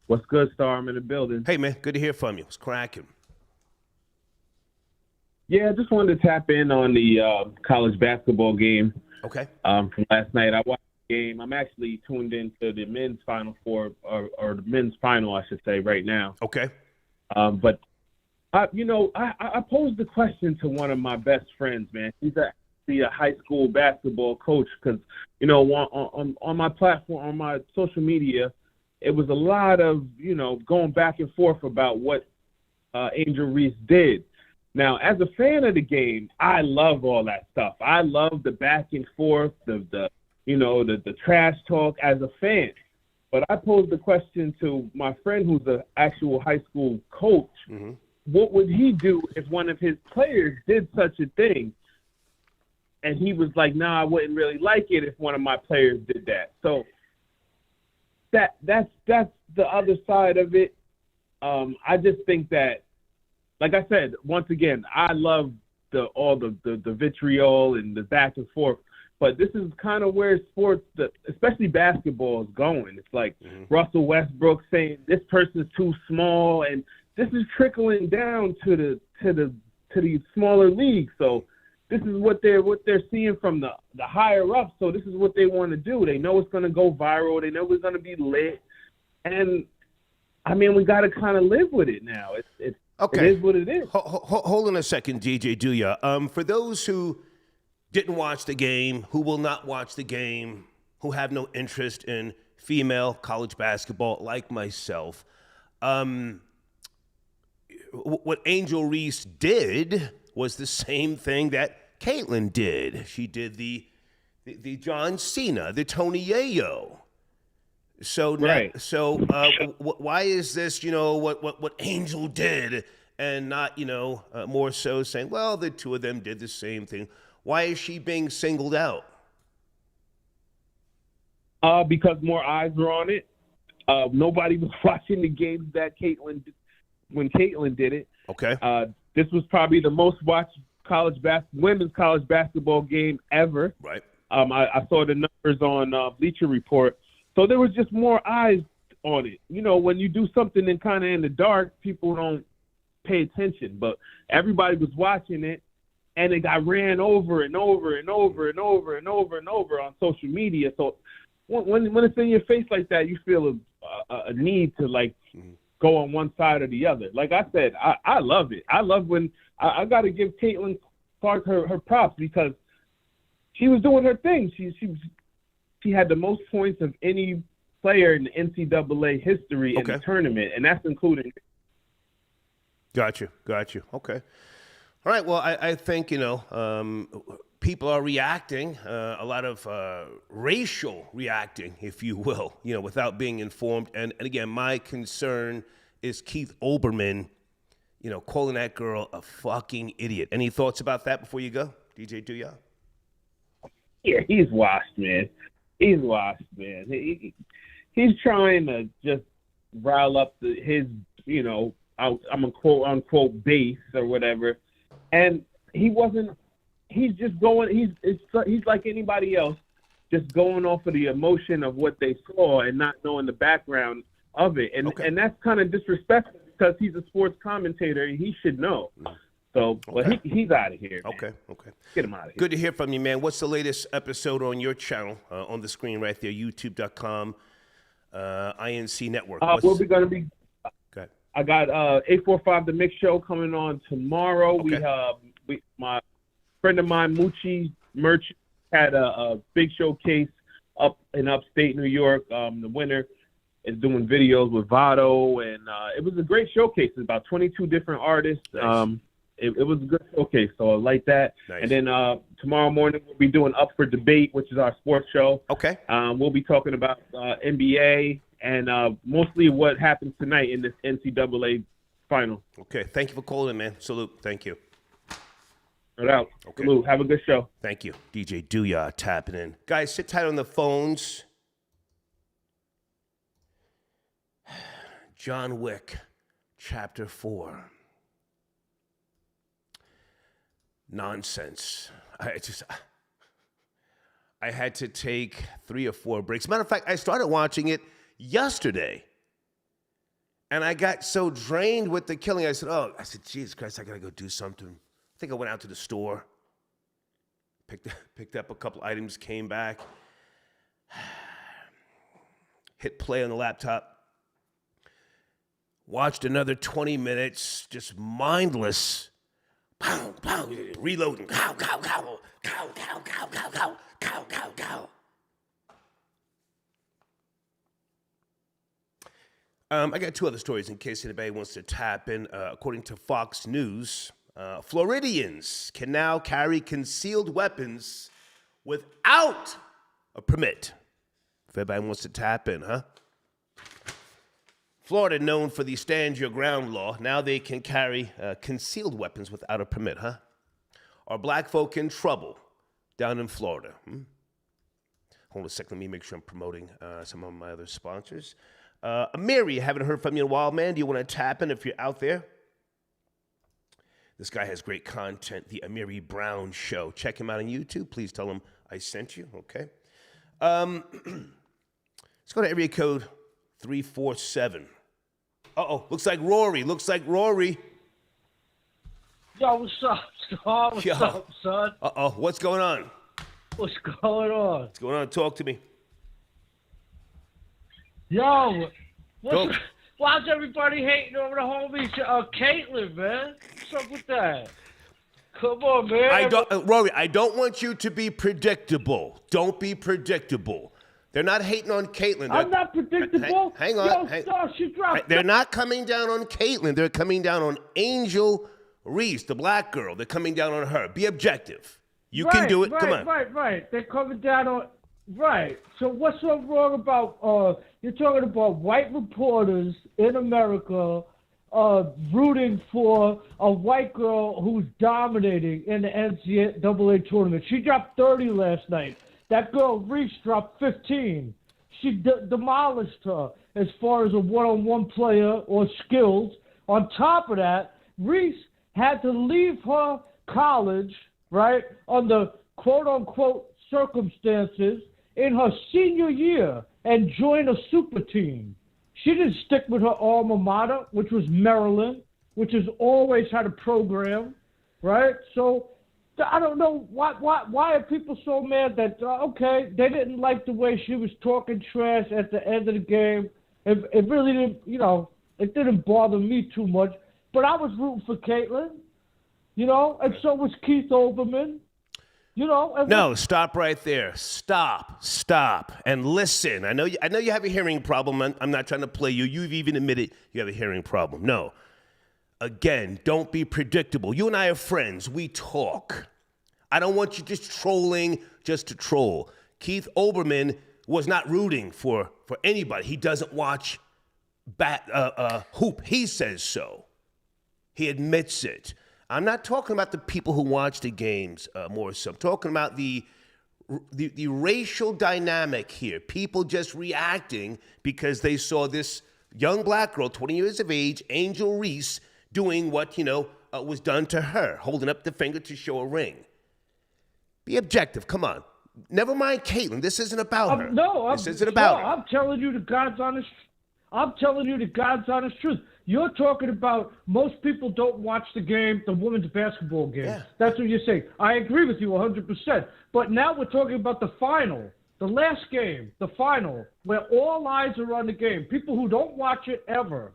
What's good, Star? I'm in the building. Hey, man, good to hear from you. It's cracking. Yeah, I just wanted to tap in on the college basketball game. Okay. From last night. I watched the game. I'm actually tuned into the men's Final Four, or the men's final, I should say, right now. Okay. But, I posed the question to one of my best friends, man. He's actually a high school basketball coach because, on my platform, on my social media, it was a lot of, going back and forth about what Angel Reese did. Now, as a fan of the game, I love all that stuff. I love the back and forth, the trash talk as a fan. But I posed the question to my friend who's an actual high school coach. Mm-hmm. What would he do if one of his players did such a thing? And he was like, I wouldn't really like it if one of my players did that. So that's the other side of it. I just think that, like I said, once again, I love all the vitriol and the back and forth, but this is kind of where sports, especially basketball, is going. It's like Russell Westbrook saying this person's too small, and this is trickling down to the smaller leagues. So this is what they're seeing from the higher ups. So this is what they want to do. They know it's going to go viral. They know it's going to be lit, and I mean, we got to kind of live with it now. It's okay. It is what it is. Hold on a second, DJ Dooyah. For those who didn't watch the game, who will not watch the game, who have no interest in female college basketball like myself, what Angel Reese did was the same thing that Caitlyn did. She did the John Cena, the Tony Yayo. So Right. Why is this, what Angel did, and not, more so saying, well, the two of them did the same thing? Why is she being singled out? Because more eyes were on it. Nobody was watching the games that when Caitlyn did it. Okay. This was probably the most watched women's college basketball game ever. Right. I saw the numbers on Bleacher Report. So there was just more eyes on it. When you do something in the dark, people don't pay attention. But everybody was watching it, and it got ran over and over and over and over and over and over on social media. So when it's in your face like that, you feel a need to go on one side or the other. Like I said, I love it. I love when I got to give Caitlin Clark her props, because she was doing her thing. She had the most points of any player in the NCAA history in the tournament, and that's including. Got you. Okay. All right. Well, I think, people are reacting, a lot of racial reacting, if you will, without being informed. And again, my concern is Keith Olbermann, calling that girl a fucking idiot. Any thoughts about that before you go, DJ Douya? Yeah, he's washed, man. He's trying to just rile up his, I'm a quote unquote base or whatever. And he's just going, he's like anybody else, just going off of the emotion of what they saw and not knowing the background of it. And that's kind of disrespectful, because he's a sports commentator and he should know. So, but he's out of here, man. Okay. Get him out of here. Good to hear from you, man. What's the latest episode on your channel, on the screen right there, youtube.com, INC Network? We'll be going to be, okay. I got 845 The Mix Show coming on tomorrow. Okay. My friend of mine, Moochie Merchant, had a big showcase up in upstate New York. The winner is doing videos with Vado, and it was a great showcase. It's about 22 different artists. Nice. It was a good showcase, so I like that. Nice. And then tomorrow morning we'll be doing Up for Debate, which is our sports show. Okay. We'll be talking about NBA and mostly what happens tonight in this NCAA final. Okay. Thank you for calling, man. Salute. Thank you. No doubt. Okay. Salute. Have a good show. Thank you. DJ Douya tapping in. Guys, sit tight on the phones. John Wick, Chapter 4. Nonsense. I had to take 3 or 4 breaks. Matter of fact, I started watching it yesterday, and I got so drained with the killing. I said, Jesus Christ, I gotta go do something. I think I went out to the store, picked up a couple items, came back, hit play on the laptop, watched another 20 minutes, just mindless. Pow, pow, reloading. Cow, cow, cow, cow, cow, cow, cow, cow, cow, cow, cow. I got 2 other stories in case anybody wants to tap in. According to Fox News, Floridians can now carry concealed weapons without a permit. If anybody wants to tap in, huh? Florida, known for the stand your ground law, now they can carry concealed weapons without a permit, huh? Are black folk in trouble down in Florida? Hold on a second, let me make sure I'm promoting some of my other sponsors. Amiri, haven't heard from you in a while, man. Do you want to tap in if you're out there? This guy has great content, The Amiri Brown Show. Check him out on YouTube. Please tell him I sent you, okay? Let's go to area code 347. Looks like Rory. Yo, what's up, Scott? What's up, son? What's going on? What's going on? What's going on? Talk to me. Yo, why's everybody hating over the homie Caitlyn, man? What's up with that? Come on, man. Rory, I don't want you to be predictable. Don't be predictable. They're not hating on Caitlyn. I'm not predictable. Hang on. She dropped. They're not coming down on Caitlyn. They're coming down on Angel Reese, the black girl. They're coming down on her. Be objective. You can do it. Right, Come on. Right. They're coming down on. Right. So what's so wrong about? You're talking about white reporters in America rooting for a white girl who's dominating in the NCAA tournament. She dropped 30 last night. That girl Reese dropped 15. She demolished her as far as a one-on-one player or skills. On top of that, Reese had to leave her college, right, under quote-unquote circumstances in her senior year and join a super team. She didn't stick with her alma mater, which was Maryland, which has always had a program, right? So I don't know why are people so mad that, okay, they didn't like the way she was talking trash at the end of the game. It really didn't, it didn't bother me too much. But I was rooting for Caitlin, and so was Keith Olbermann. No, stop right there. Stop, and listen. I know you have a hearing problem. I'm not trying to play you. You've even admitted you have a hearing problem. No. Again, don't be predictable. You and I are friends. We talk. I don't want you just trolling just to troll. Keith Olbermann was not rooting for anybody. He doesn't watch hoop. He says so. He admits it. I'm not talking about the people who watch the games more so. I'm talking about the racial dynamic here. People just reacting because they saw this young black girl, 20 years of age, Angel Reese, doing what, was done to her, holding up the finger to show a ring. Be objective. Come on. Never mind Caitlin. This isn't about her. This isn't about her. I'm telling you the God's honest. I'm telling you the God's honest truth. You're talking about most people don't watch the game, the women's basketball game. Yeah. That's what you're saying. I agree with you 100%. But now we're talking about the final, the last game, the final, where all eyes are on the game. People who don't watch it ever,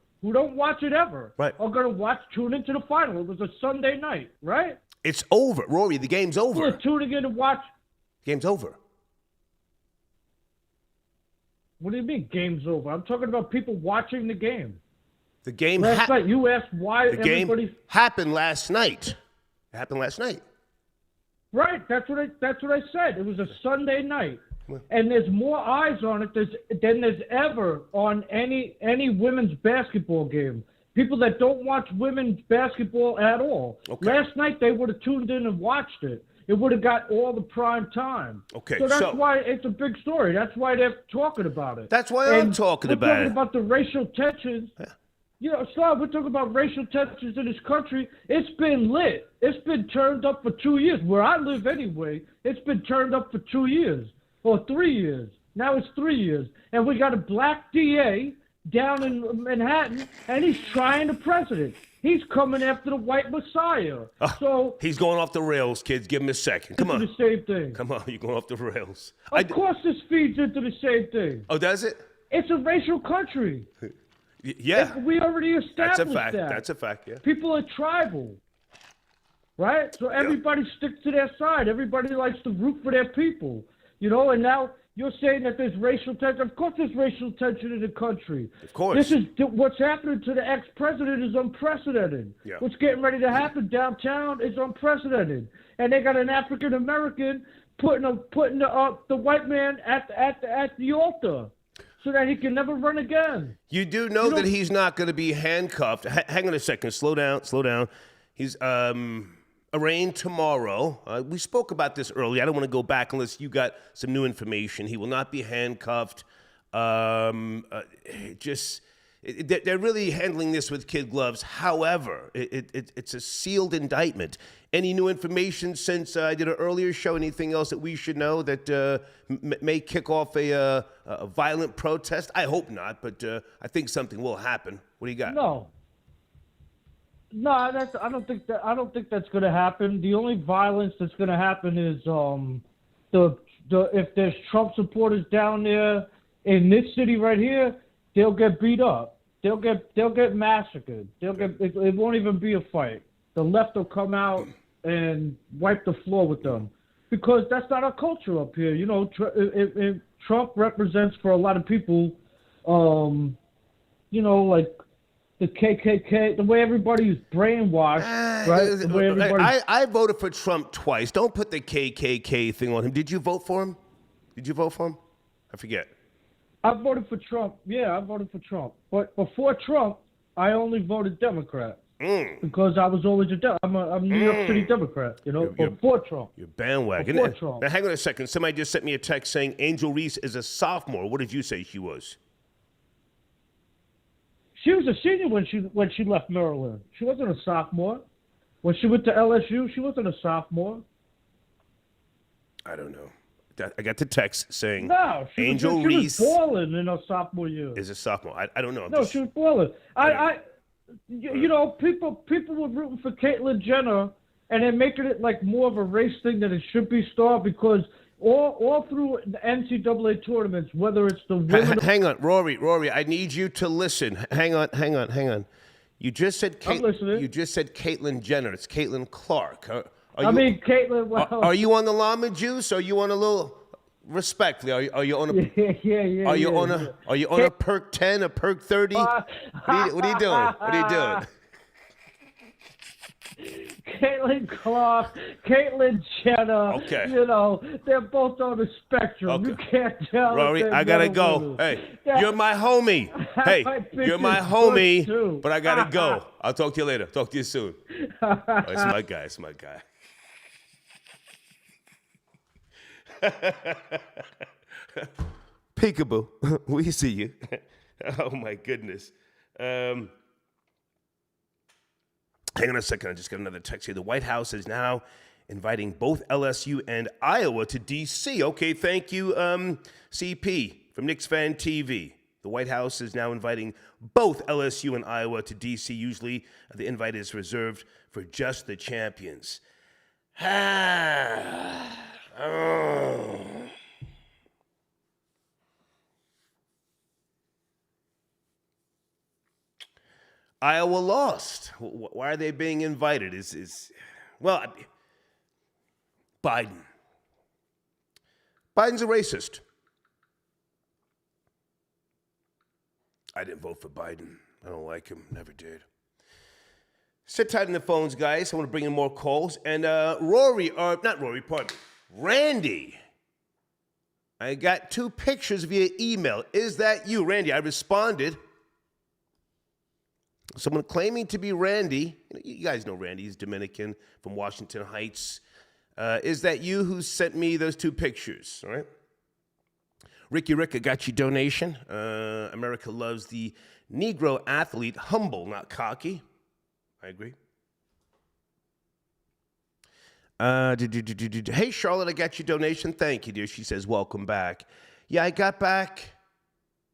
right, are going to tune into the final. It was a Sunday night, right? It's over. Rory, the game's over. People are tuning in to watch. Game's over. What do you mean, game's over? I'm talking about people watching the game. The game last night. You asked why the game happened last night. It happened last night. Right. That's what I said. It was a Sunday night, and there's more eyes on it than there's ever on any women's basketball game. People that don't watch women's basketball at all. Okay. Last night they would have tuned in and watched it. It would have got all the prime time. Okay. So that's why it's a big story. That's why they're talking about it. That's why I'm talking about it. We're talking about the racial tensions. Yeah. Slav, we're talking about racial tensions in this country. It's been lit. It's been turned up for 2 years. Where I live anyway, it's been turned up for 2 years or 3 years. Now it's 3 years. And we got a black DA down in Manhattan, and he's trying the president. He's coming after the white messiah. So he's going off the rails, kids. Give him a second. Come on. The same thing. Come on, you're going off the rails. Of course this feeds into the same thing. Oh, does it? It's a racial country. Yeah. We already established That's a fact. that. That's a fact, yeah. People are tribal, right? So everybody sticks to their side. Everybody likes to root for their people, and now you're saying that there's racial tension. Of course there's racial tension in the country. Of course. This is what's happening to the ex-president is unprecedented. Yeah. What's getting ready to happen downtown is unprecedented. And they got an African-American putting the white man at the altar so that he can never run again. You do know that he's not going to be handcuffed. Hang on a second. Slow down. He's arraigned tomorrow. We spoke about this earlier. I don't want to go back unless you got some new information. He will not be handcuffed. They're really handling this with kid gloves. However, it's a sealed indictment. Any new information since I did an earlier show? Anything else that we should know that may kick off a violent protest? I hope not, but I think something will happen. What do you got? No, I don't think that's going to happen. The only violence that's going to happen is if there's Trump supporters down there in this city right here, they'll get beat up. They'll get massacred. It won't even be a fight. The left will come out and wipe the floor with them because that's not our culture up here. Trump represents for a lot of people, like the KKK, the way everybody's brainwashed, right? The way everybody. I voted for Trump twice. Don't put the KKK thing on him. Did you vote for him? Did you vote for him? I forget. I voted for Trump. Yeah, I voted for Trump. But before Trump, I only voted Democrat because I was always I'm a New York City Democrat. You know, before Trump. You're bandwagon. Before Trump. Now, hang on a second. Somebody just sent me a text saying Angel Reese is a sophomore. What did you say she was? She was a senior when she left Maryland. She wasn't a sophomore. When she went to LSU, she wasn't a sophomore. I don't know. I got the text saying Angel Reese was balling in her sophomore year. Is a sophomore. I don't know. She was balling. You know, people were rooting for Caitlyn Jenner, and they're making it like more of a race thing than it should be, Star, because all through the NCAA tournaments, whether it's the women. Hang on, Rory. I need you to listen. Hang on. You just said Caitlyn Jenner. It's Caitlin Clark. Caitlyn. Well, are you on the llama juice? Or are you on a little respectfully? Are you on a? Yeah. Are you on a perk 10, a perk 30? What are you doing? What are you doing? Caitlin Clark, Caitlyn Jenner. Okay. You know, they're both on the spectrum. Okay. You can't tell. Rory, I gotta go. Hey, you're my homie. Hey, you're my homie, but I gotta go. I'll talk to you later. Talk to you soon. It's my guy. It's my guy. Peekaboo, we see you. Oh my goodness. Hang on a second, I just got another text here. The White House is now inviting both LSU and Iowa to D.C. Okay, thank you, CP from Knicks Fan TV. The White House is now inviting both LSU and Iowa to D.C. Usually, the invite is reserved for just the champions. Iowa lost. Why are they being invited? Biden. Biden's a racist. I didn't vote for Biden. I don't like him. Never did. Sit tight on the phones, guys. I want to bring in more calls. And Randy. I got 2 pictures via email. Is that you, Randy? I responded. Someone claiming to be Randy. You guys know Randy. He's Dominican from Washington Heights. Is that you who sent me those 2 pictures? All right. Ricky Rick, I got your donation. America loves the Negro athlete, humble, not cocky. I agree. Hey, Charlotte, I got your donation. Thank you, dear. She says, welcome back. Yeah, I got back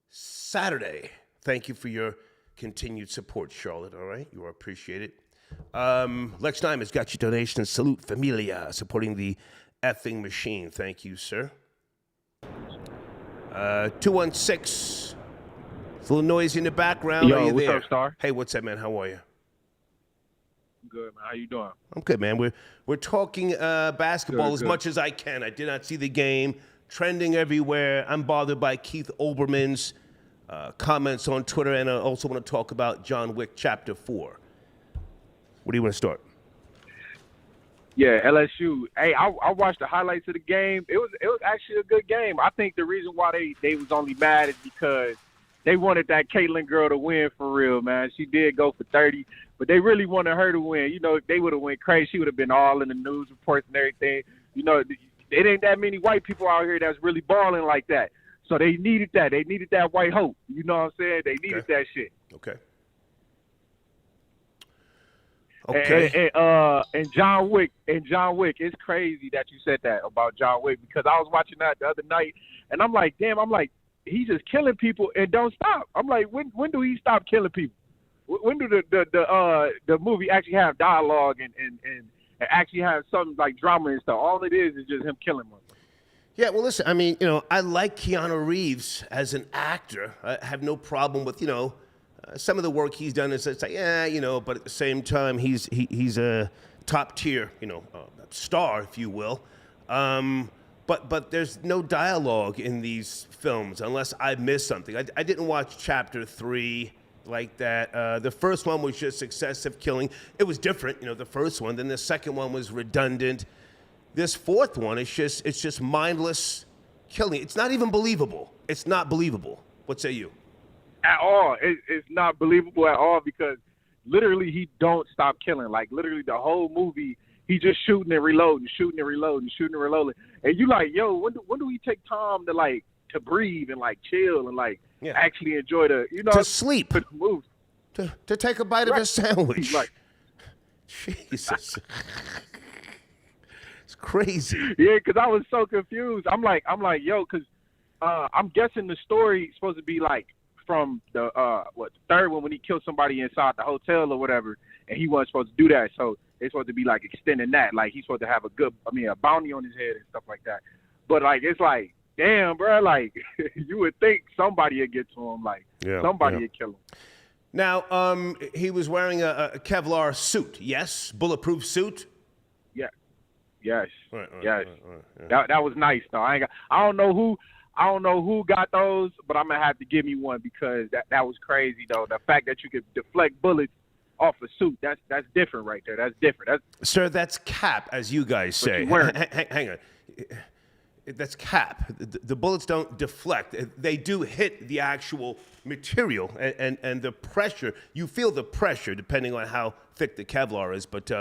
Saturday. Thank you for your continued support, Charlotte, all right? You are appreciated. Lex Diamond's got your donation. Salute Familia, supporting the effing machine. Thank you, sir. 216. It's a little noisy in the background. Yo, are you what's there? up, Star? Hey, what's up, man? How are you? Good, man. How you doing? I'm good, man. We're talking basketball as much as I can. I did not see the game. Trending everywhere. I'm bothered by Keith Olbermann's comments on Twitter, and I also want to talk about John Wick Chapter 4. Where do you want to start? Yeah, LSU. Hey, I watched the highlights of the game. It was actually a good game. I think the reason why they was only mad is because they wanted that Caitlyn girl to win for real, man. She did go for 30, but they really wanted her to win. You know, if they would have went crazy, she would have been all in the news reports and everything. You know, it ain't that many white people out here that's really balling like that. So they needed that. They needed that white hope. You know what I'm saying? They needed that shit. Okay. And John Wick, it's crazy that you said that about John Wick, because I was watching that the other night and I'm like, damn, he's just killing people and don't stop. I'm like, when do he stop killing people? When do the movie actually have dialogue and actually have something like drama and stuff? All it is just him killing them. Yeah, well, listen, I mean, I like Keanu Reeves as an actor. I have no problem with, some of the work he's done. It's like, but at the same time, he's a top tier, star, if you will. But there's no dialogue in these films unless I missed something. I didn't watch Chapter 3. like that. The first one was just excessive killing. It was different, the first one. Then the second one was redundant. This fourth one is just mindless killing. It's not even believable. It's not believable. What say you? At all. It's not believable at all because literally he don't stop killing. Like literally the whole movie, he just shooting and reloading, shooting and reloading, shooting and reloading. And you like, yo, when do we take time to breathe and chill and actually enjoy to sleep, the move, to take a bite of a sandwich. Like, Jesus. It's crazy. Yeah, because I was so confused. I'm like, yo, because I'm guessing the story is supposed to be from the third one when he killed somebody inside the hotel or whatever, and he wasn't supposed to do that. So it's supposed to be extending that, he's supposed to have a bounty on his head and stuff like that. But it's damn, bro, you would think somebody would get to him, somebody would kill him. Now, he was wearing a Kevlar suit, yes, bulletproof suit. Yes. Right, yes. Yeah. That was nice though. I don't know who got those, but I'm gonna have to give me one because that was crazy though. The fact that you could deflect bullets off a suit, that's different right there. That's different. Sir, that's cap, as you guys say. Hang on. That's cap. The bullets don't deflect. They do hit the actual material and the pressure. You feel the pressure depending on how thick the Kevlar is, but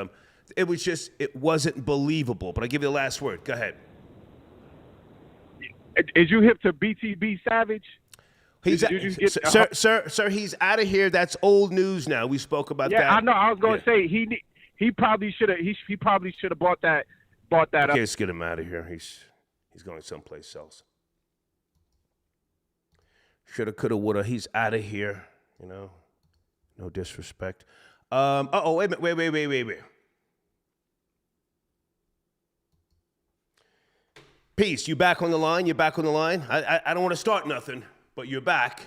it wasn't believable. But I give you the last word. Go ahead. Is you hip to BTB Savage? Sir, he's out of here. That's old news now. We spoke about that. Yeah, I know. I was going to say he probably should have bought that up. Okay, let's get him out of here. He's going someplace else. Shoulda, coulda, woulda. He's out of here. No disrespect. Wait a minute. Wait. Peace, you back on the line? You're back on the line? I don't want to start nothing, but you're back.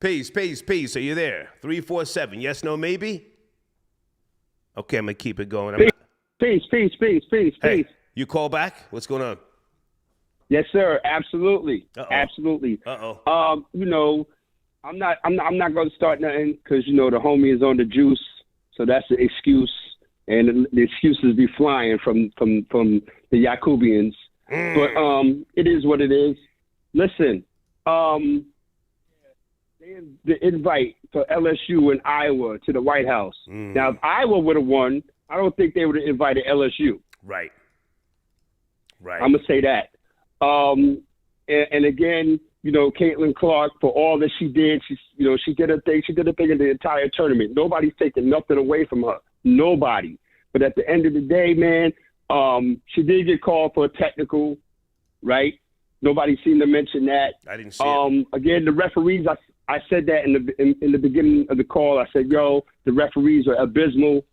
Peace. Are you there? 347. Yes, no, maybe? Okay, I'm going to keep it going. Peace. Hey, you call back? What's going on? Yes, sir. Absolutely. Uh-oh. Absolutely. Uh-oh. I'm not going to start nothing because, the homie is on the juice. So that's the excuse. And the excuses be flying from the Yakubians. But it is what it is. Listen, the invite for LSU and Iowa to the White House. Now, if Iowa would have won, I don't think they would have invited LSU. Right. I'm going to say that. And again, Caitlin Clark, for all that she did, she did her thing. She did her thing in the entire tournament. Nobody's taking nothing away from her. Nobody. But at the end of the day, man, she did get called for a technical, right? Nobody seemed to mention that. I didn't see it. Again, the referees, I said that in the beginning of the call. I said, the referees are abysmal,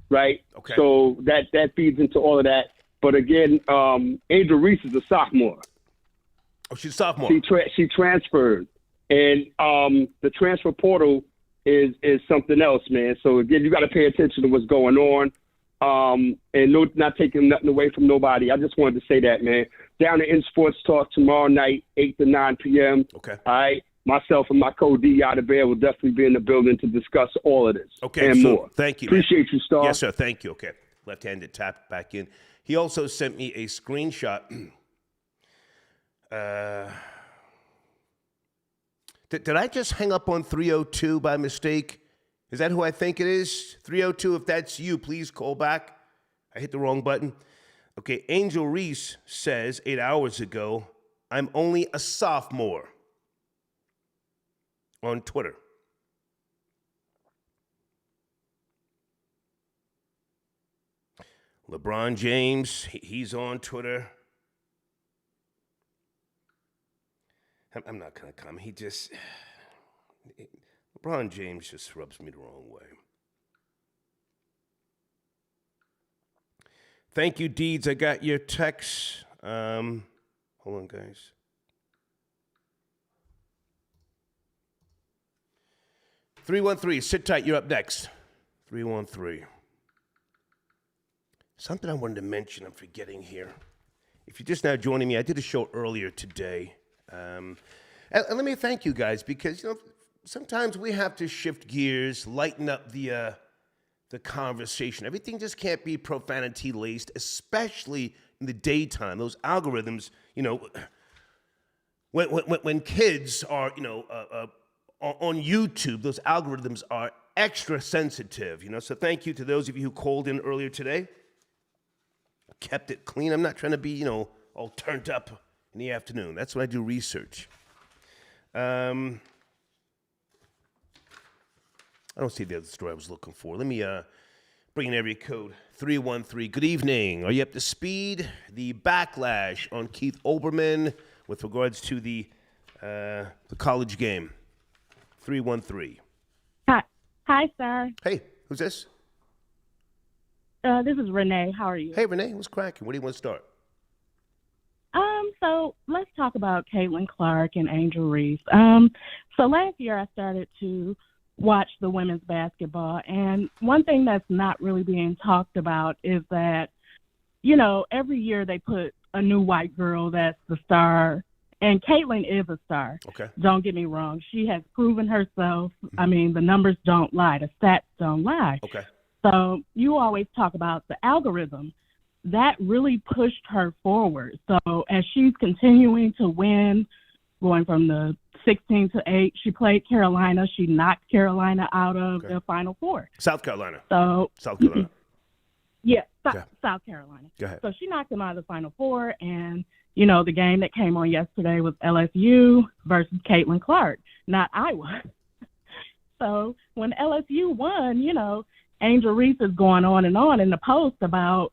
right? Okay. So that feeds into all of that. But again, Angel Reese is a sophomore. Oh, she's a sophomore. She transferred. And the transfer portal is something else, man. So again, you got to pay attention to what's going on, and not taking nothing away from nobody. I just wanted to say that, man. Down to In Sports Talk tomorrow night, 8 to 9 p.m. Okay. All right. Myself and my co-D Yada Bear will definitely be in the building to discuss all of this. Okay. And more. Thank you. Appreciate you, Star. Yes, sir. Thank you. Okay. Left-handed tap back in. He also sent me a screenshot. Did I just hang up on 302 by mistake? Is that who I think it is? 302, if that's you, please call back. I hit the wrong button. Okay, Angel Reese says 8 hours ago, I'm only a sophomore on Twitter. LeBron James, he's on Twitter. I'm not going to comment. LeBron James just rubs me the wrong way. Thank you, Deeds. I got your text. Hold on, guys. $313, sit tight. You're up next. 313. Something I wanted to mention, I'm forgetting here. If you're just now joining me, I did a show earlier today. And let me thank you guys because, sometimes we have to shift gears, lighten up the conversation. Everything just can't be profanity laced, especially in the daytime. Those algorithms, when kids are, on YouTube, those algorithms are extra sensitive, So thank you to those of you who called in earlier today. Kept it clean. I'm not trying to be, all turned up in the afternoon. That's when I do research. I don't see the other story I was looking for. Let me bring in area code 313. Good evening. Are you up to speed? The backlash on Keith Olbermann with regards to the college game. 313. Hi, sir. Hey, who's this? This is Renee. How are you? Hey, Renee. What's cracking? Where do you want to start? So let's talk about Caitlin Clark and Angel Reese. So last year I started to watch the women's basketball, and one thing that's not really being talked about is that, every year they put a new white girl that's the star, and Caitlin is a star. Okay. Don't get me wrong. She has proven herself. I mean, the numbers don't lie. The stats don't lie. Okay. So you always talk about the algorithm. That really pushed her forward. So as she's continuing to win, going from the 16-8, she played Carolina. She knocked Carolina out of the Final Four. South Carolina. So South Carolina. Yeah, Okay. South Carolina. Go ahead. So she knocked them out of the Final Four, and the game that came on yesterday was LSU versus Caitlin Clark, not Iowa. So when LSU won, Angel Reese is going on in the post about,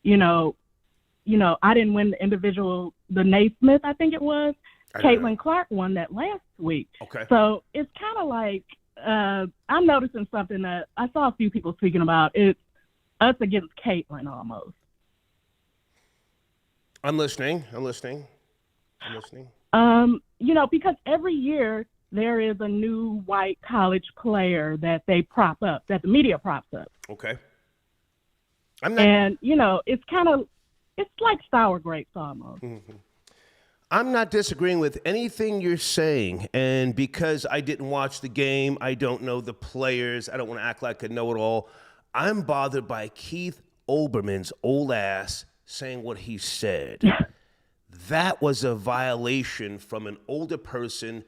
I didn't win the individual, the Naismith, I think it was. Caitlin Clark won that last week. Okay. So it's kind of like I'm noticing something that I saw a few people speaking about. It's us against Caitlin almost. I'm listening. Because every year there is a new white college player that they prop up, that the media props up. Okay. And, it's like sour grapes almost. Mm-hmm. I'm not disagreeing with anything you're saying. And because I didn't watch the game, I don't know the players, I don't want to act like I know it all. I'm bothered by Keith Olbermann's old ass saying what he said. That was a violation from an older person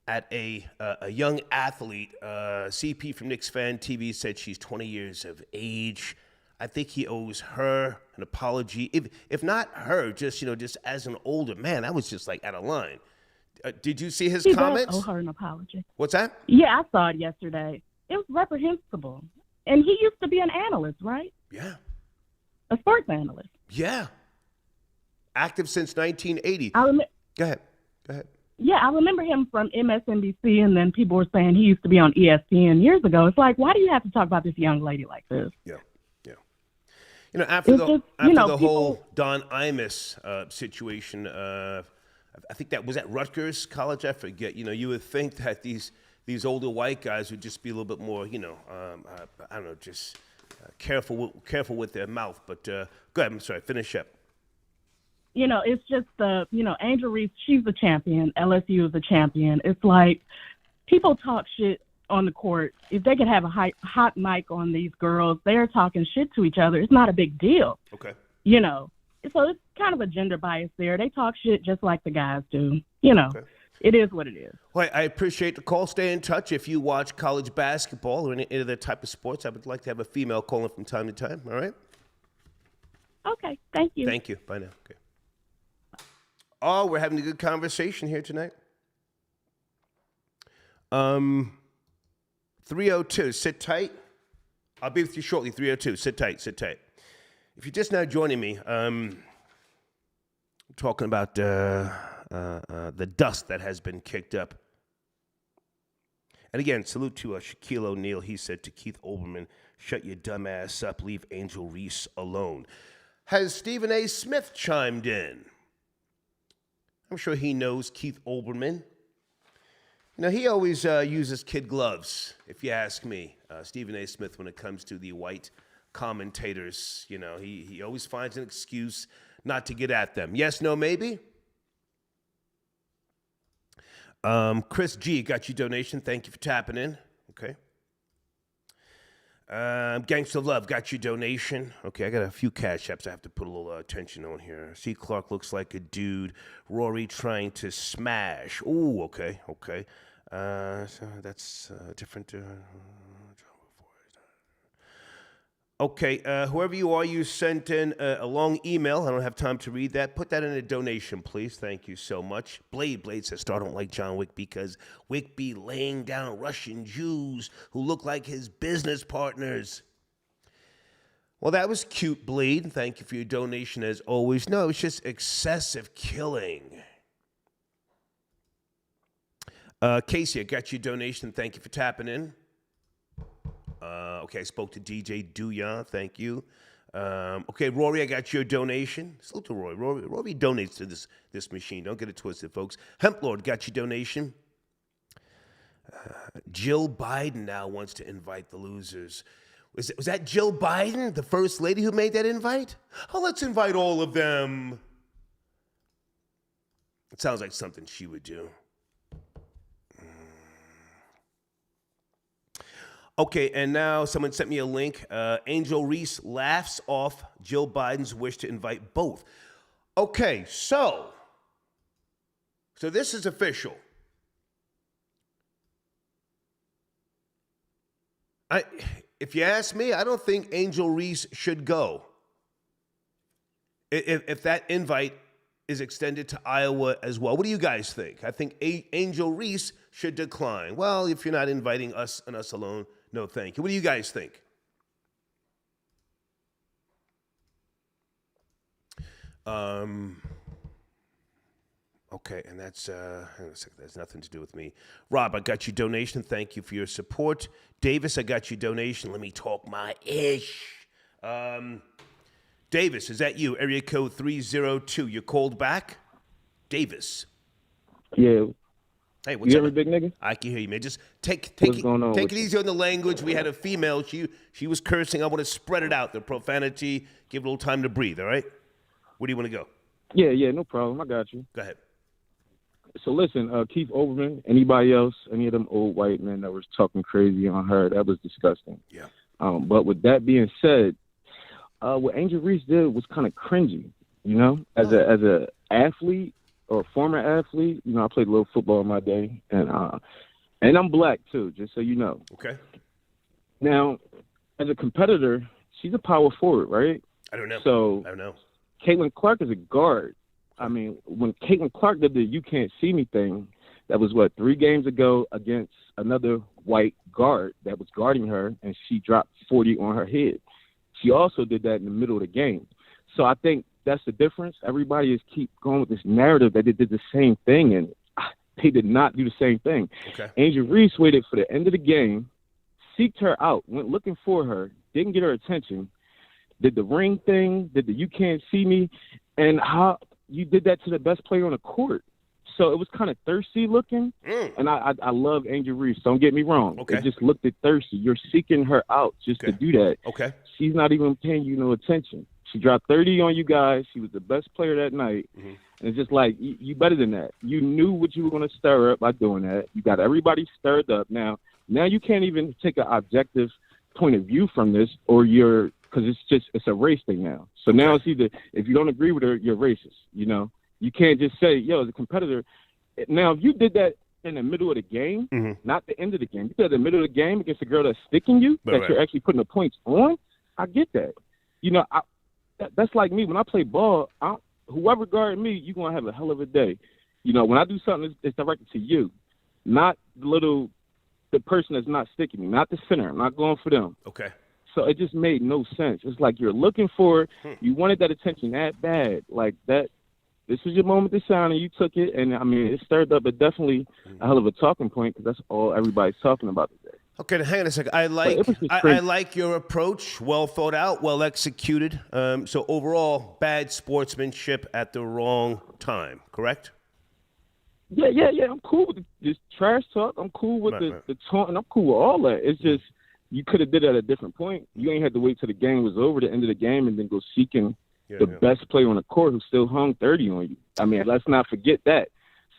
at a young athlete. CP from Knicks Fan TV said she's 20 years of age. I think he owes her an apology. If not her, just as an older man, that was just like out of line. Did you see his comments? He does owe her an apology. What's that? Yeah, I saw it yesterday. It was reprehensible. And he used to be an analyst, right? Yeah. A sports analyst. Yeah. Active since 1980. Go ahead. Yeah, I remember him from MSNBC, and then people were saying he used to be on ESPN years ago. It's like, why do you have to talk about this young lady like this? Yeah. After the whole Don Imus situation, I think that was at Rutgers College. I forget. You would think that these older white guys would just be a little bit more, I don't know, just careful with their mouth. But go ahead. I'm sorry. Finish up. It's just Angel Reese. She's the champion. LSU is the champion. It's like people talk shit on the court. If they could have a hot mic on these girls, they're talking shit to each other. It's not a big deal. Okay. So it's kind of a gender bias there. They talk shit just like the guys do. Okay. It is what it is. Well, I appreciate the call. Stay in touch. If you watch college basketball or any other type of sports, I would like to have a female calling from time to time. All right? Okay. Thank you. Thank you. Bye now. Okay. Oh, we're having a good conversation here tonight. 302, sit tight. I'll be with you shortly. 302, sit tight. If you're just now joining me, talking about the dust that has been kicked up. And again, salute to Shaquille O'Neal. He said to Keith Olbermann, shut your dumb ass up, leave Angel Reese alone. Has Stephen A. Smith chimed in? I'm sure he knows Keith Olbermann. He always uses kid gloves, if you ask me, Stephen A. Smith, when it comes to the white commentators. He always finds an excuse not to get at them. Yes, no, maybe? Chris G, got your donation. Thank you for tapping in. Okay. Gangsta Love, got your donation. Okay, I got a few cash apps I have to put a little attention on here. C. Clark looks like a dude. Rory trying to smash. Ooh, okay. So that's different. Okay, whoever you are, you sent in a long email. I don't have time to read that. Put that in a donation, please. Thank you so much. Blade says, Star don't like John Wick because Wick be laying down Russian Jews who look like his business partners. Well, that was cute, Blade. Thank you for your donation as always. No, it's just excessive killing. Casey, I got your donation. Thank you for tapping in. Okay, I spoke to DJ Duyan. Thank you. Okay, Rory, I got your donation. Salute to Rory. Rory donates to this machine. Don't get it twisted, folks. Hemp Lord got your donation. Jill Biden now wants to invite the losers. Was that Jill Biden, the first lady, who made that invite? Oh, let's invite all of them. It sounds like something she would do. Okay, and now someone sent me a link. Angel Reese laughs off Jill Biden's wish to invite both. Okay, so this is official. If you ask me, I don't think Angel Reese should go. If that invite is extended to Iowa as well. What do you guys think? I think Angel Reese should decline. Well, if you're not inviting us and us alone, no thank you. What do you guys think? Okay, and that's nothing to do with me. Rob, I got your donation. Thank you for your support. Davis, I got your donation. Let me talk my ish. Davis, is that you? Area code 302. You called back? Davis. Yeah. Hey, what's you up? You big nigga? I can hear you, man. Just take what's going on it easy on the language. We had a female. She was cursing. I want to spread it out, the profanity. Give it a little time to breathe, all right? Where do you want to go? Yeah, no problem. I got you. Go ahead. So listen, Keith Olbermann, anybody else, any of them old white men that was talking crazy on her, that was disgusting. Yeah. But with that being said, what Angel Reese did was kind of cringy, you know, as a athlete or a former athlete. You know, I played a little football in my day, and I'm black too, just so you know. Okay. Now, as a competitor, she's a power forward, right? I don't know. So I don't know. Caitlin Clark is a guard. I mean, when Caitlin Clark did the "you can't see me" thing, that was 3 games ago against another white guard that was guarding her, and she dropped 40 on her head. She also did that in the middle of the game. So I think that's the difference. Everybody is keep going with this narrative that they did the same thing, and they did not do the same thing. Okay. Angel Reese waited for the end of the game, seeked her out, went looking for her, didn't get her attention, did the ring thing, did the "you can't see me," and how you did that to the best player on the court. So it was kind of thirsty looking, and I love Angel Reese. Don't get me wrong. Okay. It just looked thirsty. You're seeking her out just to do that. Okay. She's not even paying you no attention. She dropped 30 on you guys. She was the best player that night. Mm-hmm. And it's just like, you better than that. You knew what you were going to stir up by doing that. You got everybody stirred up. Now you can't even take an objective point of view from this, or because it's a race thing now. So now it's either, if you don't agree with her, you're racist, you know? You can't just say, yo, as a competitor. Now, if you did that in the middle of the game, not the end of the game, you did that in the middle of the game against a girl that's sticking you, you're actually putting the points on, I get that. You know, that's like me. When I play ball, whoever guarded me, you're going to have a hell of a day. You know, when I do something, it's directed to you, not the person that's not sticking me, not the center. I'm not going for them. Okay. So it just made no sense. It's like you're looking for, you wanted that attention that bad, like that. This was your moment to shine, and you took it. And, I mean, it stirred up definitely a hell of a talking point, because that's all everybody's talking about today. Okay, hang on a second. I like your approach. Well thought out, well executed. So overall, bad sportsmanship at the wrong time, correct? Yeah. I'm cool with this trash talk. I'm cool with the taunt, and I'm cool with all that. It's just you could have did it at a different point. You ain't had to wait till the game was over, the end of the game, and then go seeking the best player on the court who still hung 30 on you. I mean, let's not forget that.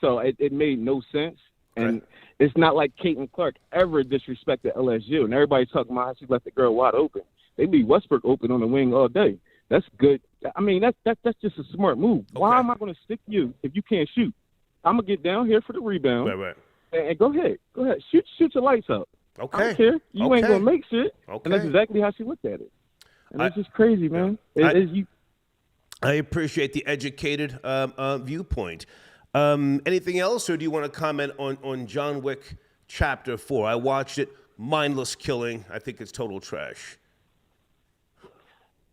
So it made no sense. And it's not like Caitlin Clark ever disrespected LSU. And everybody's talking about how she left the girl wide open. They leave Westbrook open on the wing all day. That's good. I mean, that's just a smart move. Okay. Why am I going to stick you if you can't shoot? I'm going to get down here for the rebound. Right. And go ahead. Shoot your lights up. Okay. I don't care. You ain't going to make shit. Okay. And that's exactly how she looked at it. And it's just crazy, man. I appreciate the educated viewpoint. Anything else, or do you want to comment on John Wick Chapter 4? I watched it. Mindless killing. I think it's total trash.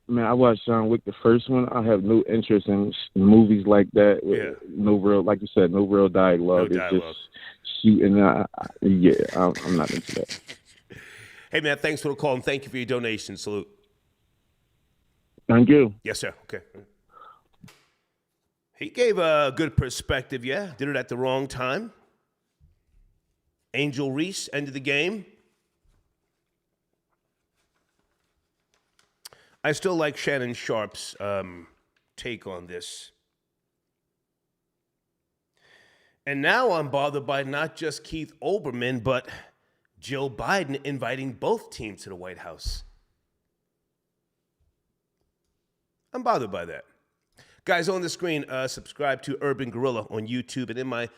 Man, I watched John Wick, the first one. I have no interest in movies like that. No real, like you said, no real dialogue. No dialogue. It's just shooting. I'm not into that. Hey, man, thanks for the call, and thank you for your donation. Salute. Thank you. Yes, sir. Okay. He gave a good perspective, yeah. Did it at the wrong time. Angel Reese ended the game. I still like Shannon Sharp's take on this. And now I'm bothered by not just Keith Olbermann, but Jill Biden inviting both teams to the White House. I'm bothered by that. Guys, on the screen, subscribe to Urban Gorilla on YouTube. And in my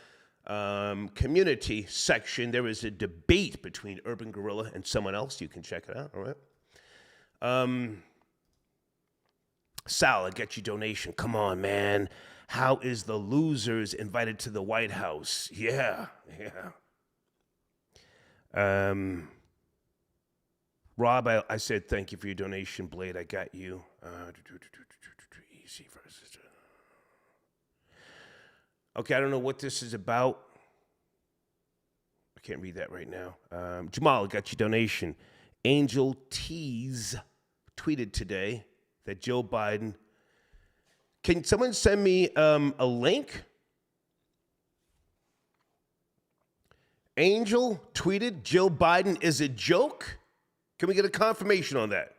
community section, there is a debate between Urban Gorilla and someone else. You can check it out, all right? Sal, I get you donation. Come on, man. How is the losers invited to the White House? Yeah. Rob, I said thank you for your donation. Blade, I got you. Easy versus. Okay, I don't know what this is about. I can't read that right now. Jamal, I got your donation. Angel Tease tweeted today that Joe Biden. Can someone send me a link? Angel tweeted Joe Biden is a joke. Can we get a confirmation on that?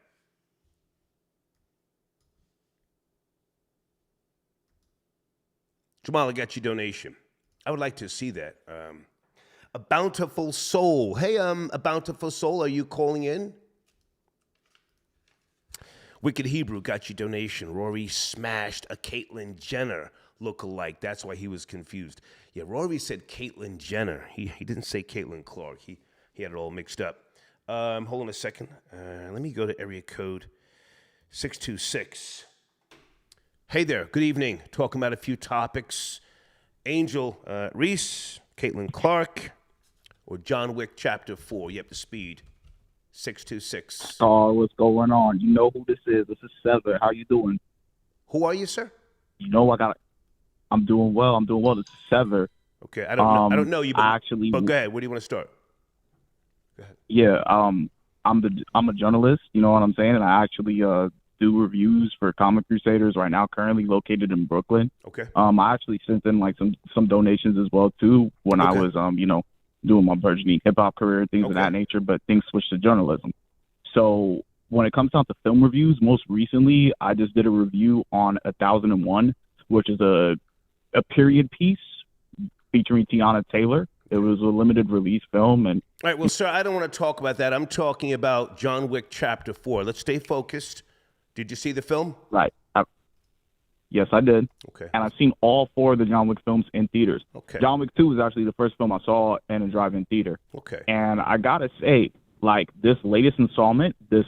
Jamal, I got your donation. I would like to see that. A Bountiful Soul. Hey, A Bountiful Soul, are you calling in? Wicked Hebrew got your donation. Rory smashed a Caitlyn Jenner look-alike. That's why he was confused. Yeah, Rory said Caitlyn Jenner. He didn't say Caitlin Clark. He had it all mixed up. Hold on a second. Let me go to area code 626. Hey there. Good evening. Talking about a few topics. Angel Reese, Caitlin Clark, or John Wick Chapter 4. You up to speed. 626. Oh, what's going on? You know who this is. This is Sever. How you doing? Who are you, sir? You know I'm doing well. This is Sever. Okay, I don't know you, but but go ahead. Where do you want to start? Go ahead. Yeah, I'm a journalist, you know what I'm saying? And I actually do reviews for Comic Crusaders right now, currently located in Brooklyn. Okay. I actually sent in like some donations as well too when I was doing my burgeoning hip hop career, things of that nature, but things switched to journalism. So when it comes down to film reviews, most recently I just did a review on 1001, which is a period piece featuring Tiana Taylor. It was a limited release film. And all right, well, sir, I don't want to talk about that. I'm talking about John Wick Chapter 4. Let's stay focused. Did you see the film? Right. Yes, I did. Okay. And I've seen all 4 of the John Wick films in theaters. Okay. John Wick 2 was actually the first film I saw in a drive-in theater. Okay. And I got to say, like, this latest installment, this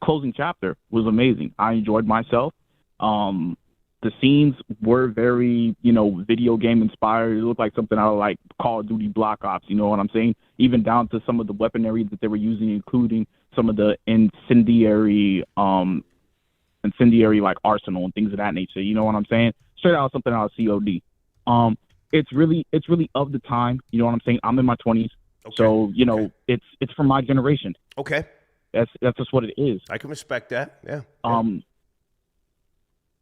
closing chapter was amazing. I enjoyed myself. The scenes were very, video game inspired. It looked like something out of like Call of Duty Black Ops, you know what I'm saying? Even down to some of the weaponry that they were using, including some of the incendiary like arsenal and things of that nature. You know what I'm saying? Straight out something out of COD. It's really of the time. You know what I'm saying? I'm in my 20s, so it's from my generation. Okay. That's just what it is. I can respect that. Yeah.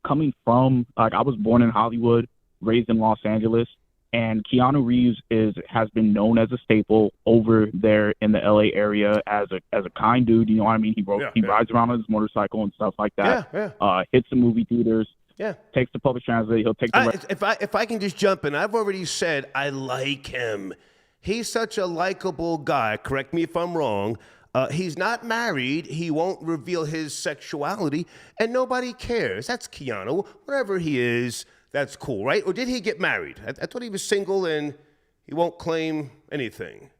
Coming from, like, I was born in Hollywood, raised in Los Angeles, and Keanu Reeves has been known as a staple over there in the LA area as a kind dude. You know what I mean? He rides around on his motorcycle and stuff like that. Yeah. Hits the movie theaters. Yeah. Takes the public transit. He'll take the. If I can just jump in, I've already said I like him. He's such a likable guy. Correct me if I'm wrong. He's not married. He won't reveal his sexuality, and nobody cares. That's Keanu. Whatever he is, that's cool, right? Or did he get married? I thought he was single and he won't claim anything.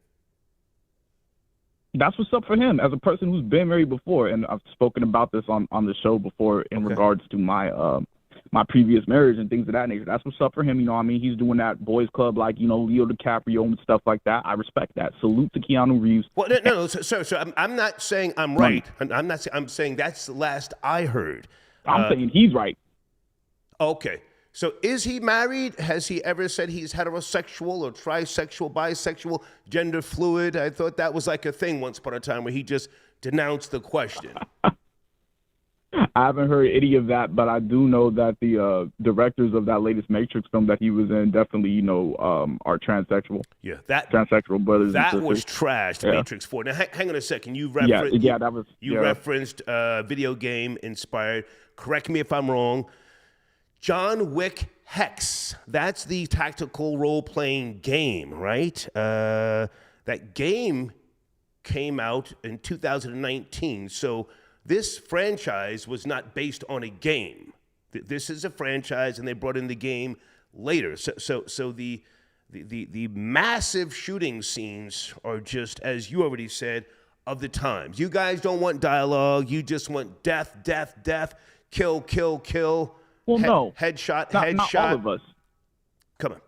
That's what's up for him as a person who's been married before, and I've spoken about this on the show before in regards to my my previous marriage and things of that nature. That's what's up for him. You know what I mean? He's doing that boys club like, you know, Leo DiCaprio and stuff like that. I respect that. Salute to Keanu Reeves. Well, no, sir, I'm not saying I'm right. I'm not saying, I'm saying that's the last I heard. I'm saying he's right. Okay. So is he married? Has he ever said he's heterosexual or trisexual, bisexual, gender fluid? I thought that was like a thing once upon a time where he just denounced the question. I haven't heard any of that, but I do know that the directors of that latest Matrix film that he was in definitely, you know, are transsexual. Yeah, that transsexual brothers. That and sisters. was trashed. Yeah. Matrix 4. Now, hang on a second. You referenced video game inspired. Correct me if I'm wrong. John Wick Hex. That's the tactical role playing game, right? That game came out in 2019. So this franchise was not based on a game. This is a franchise, and they brought in the game later. So the massive shooting scenes are just, as you already said, of the times. You guys don't want dialogue. You just want death, death, death, kill, kill, kill. Well, no. Headshot, not headshot. Not all of us. Come on.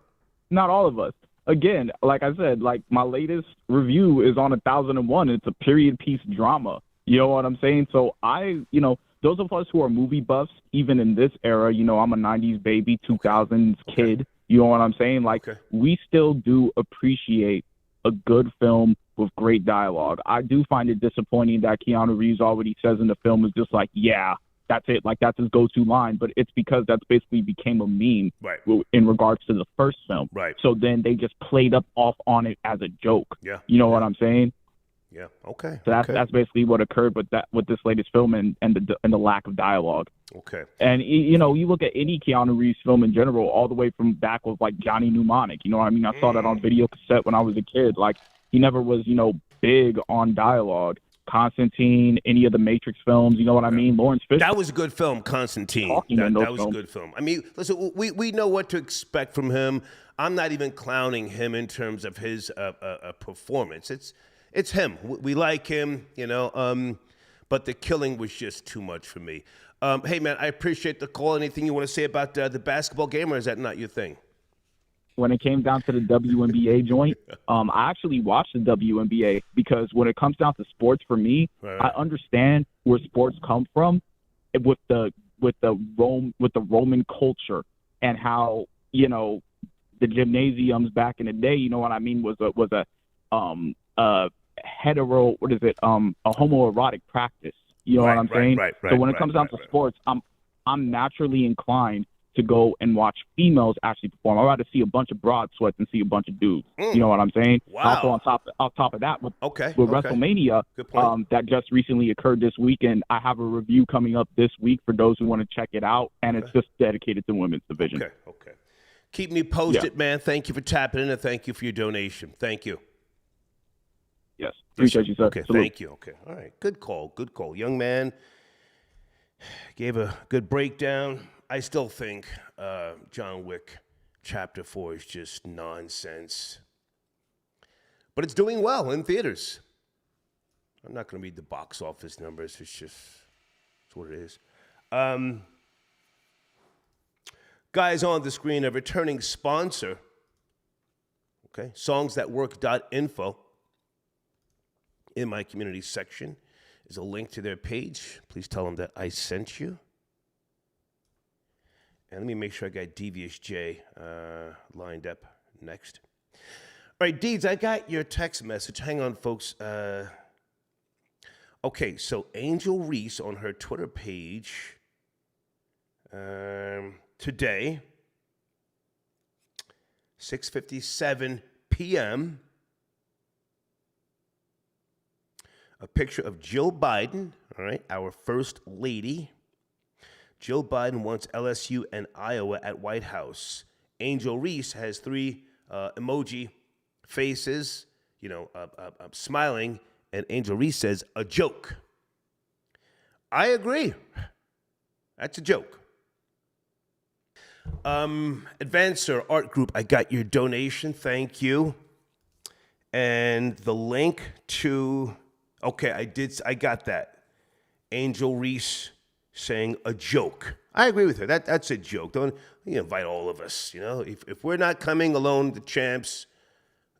Not all of us. Again, like I said, like my latest review is on 1001. It's a period piece drama. You know what I'm saying? So you know, those of us who are movie buffs, even in this era, you know, I'm a 90s baby, 2000s kid. You know what I'm saying? Like, we still do appreciate a good film with great dialogue. I do find it disappointing that Keanu Reeves already says in the film is just like, yeah, that's it. Like, that's his go-to line. But it's because that's basically became a meme in regards to the first film. Right. So then they just played up off on it as a joke. Yeah. You know what I'm saying? Yeah. Okay. So that's basically what occurred with this latest film and the lack of dialogue. Okay. And you know, you look at any Keanu Reeves film in general, all the way from back with like Johnny Mnemonic. You know what I mean? I saw that on video cassette when I was a kid. Like, he never was, you know, big on dialogue. Constantine, any of the Matrix films, you know what I mean? Lawrence Fishburne. That was a good film, Constantine. That was a good film. I mean, listen, we know what to expect from him. I'm not even clowning him in terms of his performance. It's him. We like him, you know, but the killing was just too much for me. Hey, man, I appreciate the call. Anything you want to say about the basketball game, or is that not your thing? When it came down to the WNBA joint, I actually watched the WNBA because when it comes down to sports, for me, I understand where sports come from with the Roman culture and how, you know, the gymnasiums back in the day, you know what I mean, was a hetero, a homoerotic practice. You know what I'm saying? Right. So when it comes down to sports, I'm naturally inclined to go and watch females actually perform. I'd rather see a bunch of broad sweats than see a bunch of dudes. You know what I'm saying? Wow. Also on top of that, with WrestleMania, that just recently occurred this weekend, I have a review coming up this week for those who want to check it out, and it's just dedicated to women's division. Okay. Keep me posted, man. Thank you for tapping in, and thank you for your donation. Thank you. Yes. Appreciate you, sir. Okay, thank you. Okay. All right. Good call. Young man gave a good breakdown. I still think John Wick Chapter 4 is just nonsense. But it's doing well in theaters. I'm not going to read the box office numbers. It's what it is. Guys, on the screen, a returning sponsor. Okay, songsthatwork.info. In my community section is a link to their page. Please tell them that I sent you. And let me make sure I got Devious J lined up next. All right, Deeds, I got your text message. Hang on, folks. Okay, so Angel Reese on her Twitter page today, 6:57 p.m., a picture of Jill Biden, all right, our first lady, Jill Biden wants LSU and Iowa at White House. Angel Reese has 3 emoji faces, smiling, and Angel Reese says, a joke. I agree. That's a joke. Advancer Art Group, I got your donation. Thank you. And the link to, I got that. Angel Reese saying a joke. I agree with her. That's a joke. Don't invite all of us, If we're not coming alone, the champs,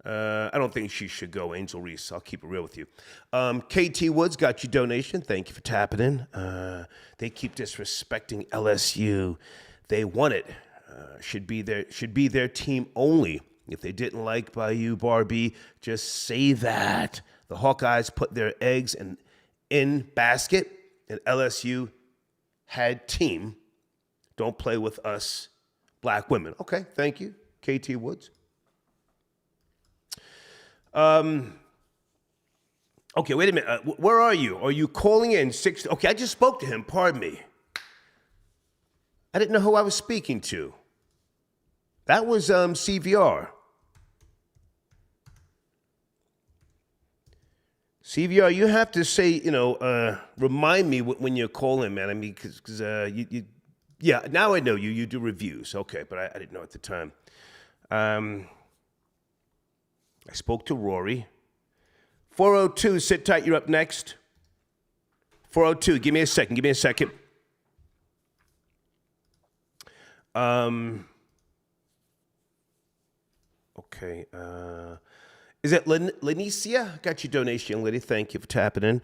I don't think she should go, Angel Reese. I'll keep it real with you. KT Woods got your donation. Thank you for tapping in. They keep disrespecting LSU. They won it. Should be their team only. If they didn't like Bayou Barbie, just say that. The Hawkeyes put their eggs in basket, and LSU had team. Don't play with us black women. Okay, thank you, KT Woods. Okay, wait a minute. Where are you? Are you calling in? Okay, I just spoke to him. Pardon me. I didn't know who I was speaking to. That was CVR. CVR, you have to say, remind me when you're calling, man. I mean, because now I know you. You do reviews. Okay, but I didn't know at the time. I spoke to Rory. 402, sit tight. You're up next. 402, give me a second. Okay. Is it Lenicia? Got your donation, young lady. Thank you for tapping in.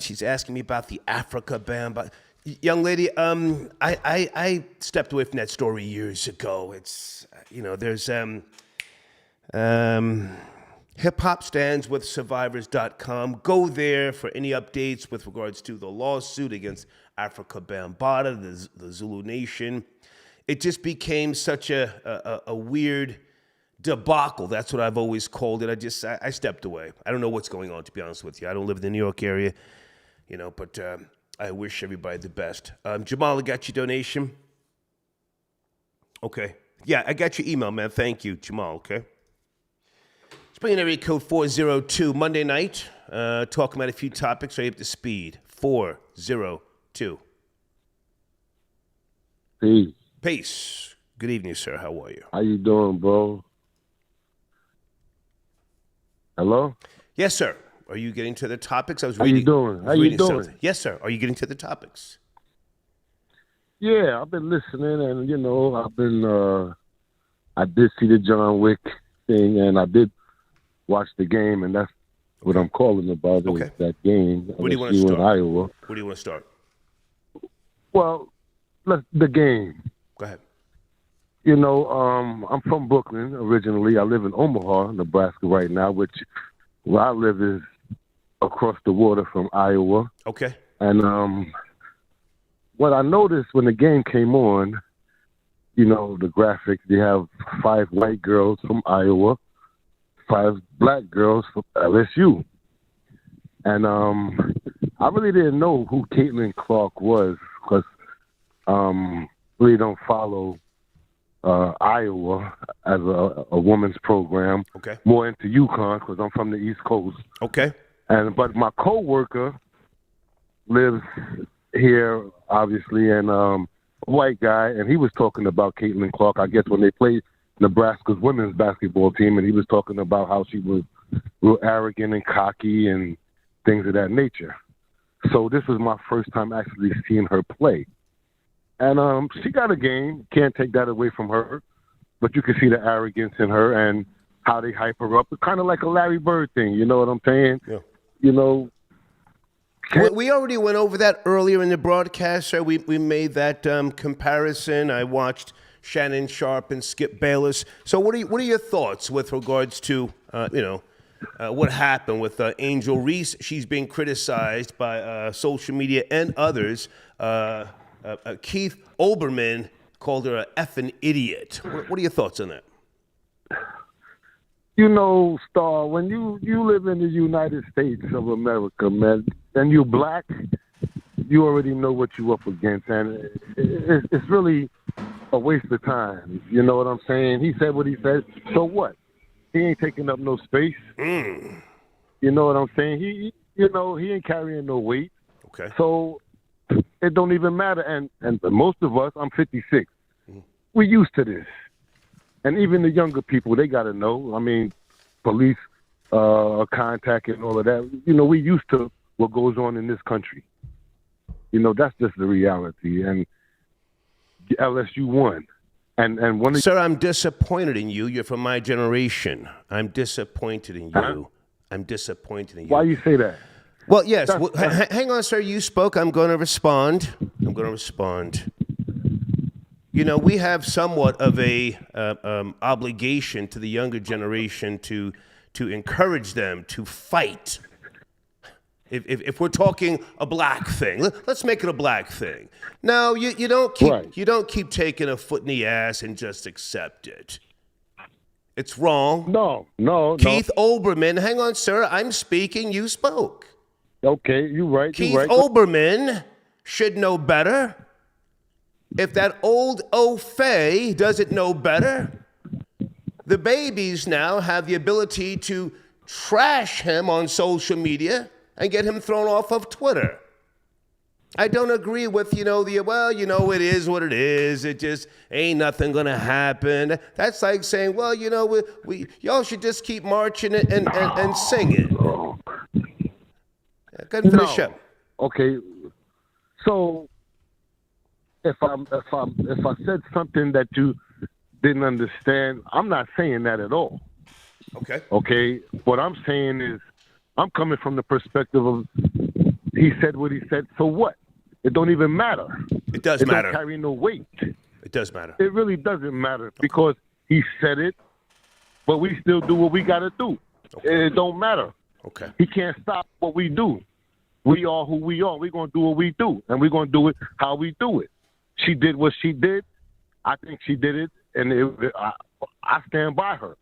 She's asking me about the Africa ban. But young lady, I stepped away from that story years ago. It's there's hiphopstandswithsurvivors.com. Go there for any updates with regards to the lawsuit against Africa Bambaataa, the Zulu Nation. It just became such a weird debacle. That's what I've always called it. I stepped away. I don't know what's going on, to be honest with you. I don't live in the New York area, but I wish everybody the best. Jamal, I got your donation. Okay. Yeah, I got your email, man. Thank you, Jamal, okay? Let's bring in area code 402. Monday night, talking about a few topics. Are you up to speed? 402. Peace. Good evening, sir. How are you? How you doing, bro? Hello? Yes, sir. Are you getting to the topics? How you doing? Something. Yes, sir. Are you getting to the topics? Yeah, I've been listening, and I did see the John Wick thing, and I did watch the game, and that's what I'm calling about. Okay. Is that game. Where do you want to start? Iowa. Where do you want to start? Well, the game. Go ahead. I'm from Brooklyn originally. I live in Omaha, Nebraska right now, which where I live is across the water from Iowa. Okay. And what I noticed when the game came on, the graphics, they have 5 white girls from Iowa, 5 black girls from LSU. And I really didn't know who Caitlin Clark was because really don't follow Iowa as a women's program. Okay. More into UConn because I'm from the East Coast. Okay. But my coworker lives here, obviously, and a white guy, and he was talking about Caitlin Clark. I guess when they played Nebraska's women's basketball team, and he was talking about how she was real arrogant and cocky and things of that nature. So this was my first time actually seeing her play. And she got a game. Can't take that away from her. But you can see the arrogance in her and how they hype her up. It's kind of like a Larry Bird thing. You know what I'm saying? Yeah. We already went over that earlier in the broadcast, sir. We made that comparison. I watched Shannon Sharp and Skip Bayless. So what are your thoughts with regards to, what happened with Angel Reese? She's being criticized by social media and others. Keith Olbermann called her an effing idiot. What are your thoughts on that? Star, when you live in the United States of America, man, and you're black, you already know what you're up against, and it's really a waste of time. You know what I'm saying? He said what he said. So what? He ain't taking up no space. You know what I'm saying? He ain't carrying no weight. Okay. So it don't even matter. And most of us, I'm 56. We're used to this. And even the younger people, they got to know. I mean, police contact and all of that. You know, we used to what goes on in this country. You know, that's just the reality. And LSU won. And one of Sir, I'm disappointed in you. You're from my generation. I'm disappointed in you. I'm disappointed in you. Why you say that? Well, yes. Hang on, sir. You spoke. I'm going to respond. You know, we have somewhat of a obligation to the younger generation to encourage them to fight. If we're talking a black thing, let's make it a black thing. No, you don't keep taking a foot in the ass and just accept it. It's wrong. No. Keith Olbermann, hang on, sir. I'm speaking. You spoke. Okay, you're right. Keith Olbermann should know better. If that old O'Fay doesn't know better, the babies now have the ability to trash him on social media and get him thrown off of Twitter. I don't agree with, it is what it is. It just ain't nothing gonna happen. That's like saying, we y'all should just keep marching and singing. I couldn't finish up. Okay, so if I said something that you didn't understand, I'm not saying that at all. Okay. Okay, what I'm saying is, I'm coming from the perspective of he said what he said, so what? It don't even matter. It does matter. It don't carry no weight. It does matter. It really doesn't matter because he said it, but we still do what we got to do. Okay. It don't matter. Okay. He can't stop what we do. We are who we are. We're going to do what we do, and we're going to do it how we do it. She did what she did. I think she did it, and I stand by her.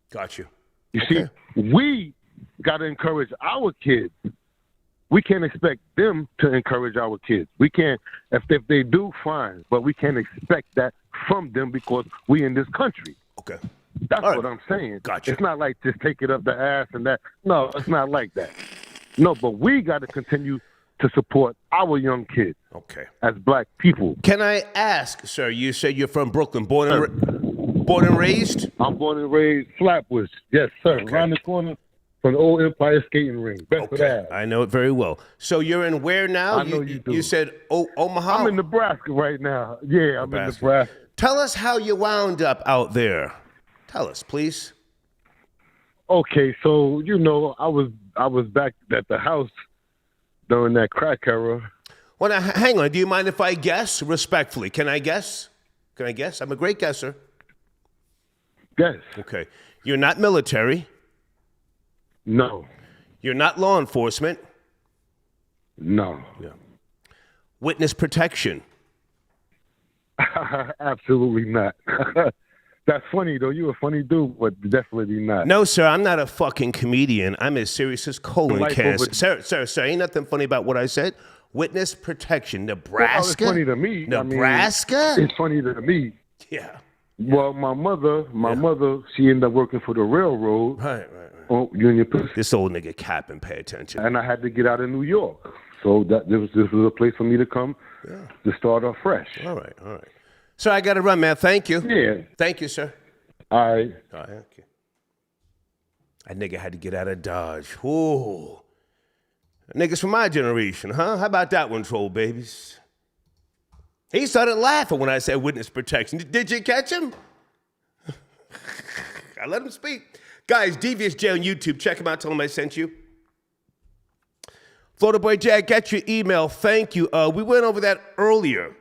Got you. You see, we got to encourage our kids. We can't expect them to encourage our kids. We can't, if they do, fine, but we can't expect that from them because we in this country. Okay. That's what I'm saying. Gotcha. It's not like just take it up the ass and that. No, it's not like that. No, but we got to continue to support our young kids. Okay. As black people. Can I ask, sir, you said you're from Brooklyn, born and raised? I'm born and raised Flatbush. Yes, sir. Okay. Around the corner from the old Empire Skating Ring. Okay. I know it very well. So you're in where now? I know you do. You said Omaha? I'm in Nebraska right now. Yeah, I'm in Nebraska. Tell us how you wound up out there. Tell us, please. Okay, so I was back at the house during that crack era. Well, now, hang on. Do you mind if I guess respectfully? Can I guess? I'm a great guesser. Yes. Okay. You're not military. No. You're not law enforcement. No. Yeah. Witness protection. Absolutely not. That's funny, though. You're a funny dude, but definitely not. No, sir, I'm not a fucking comedian. I'm as serious as colon cancer. Sir, ain't nothing funny about what I said. Witness protection. Nebraska? Well, it's funny to me. Nebraska? It's funny to me. Yeah. Well, my mother, she ended up working for the railroad. Right. On Union Pacific. This old nigga cap and pay attention. And I had to get out of New York. So this was a place for me to come to start off fresh. All right. So I got to run, man. Thank you. Yeah. Thank you, sir. All right. Okay. That nigga had to get out of Dodge. Ooh. Niggas from my generation, huh? How about that one, troll babies? He started laughing when I said witness protection. Did you catch him? I let him speak. Guys, Devious J on YouTube. Check him out. Tell him I sent you. Florida Boy Jack, get your email. Thank you. We went over that earlier.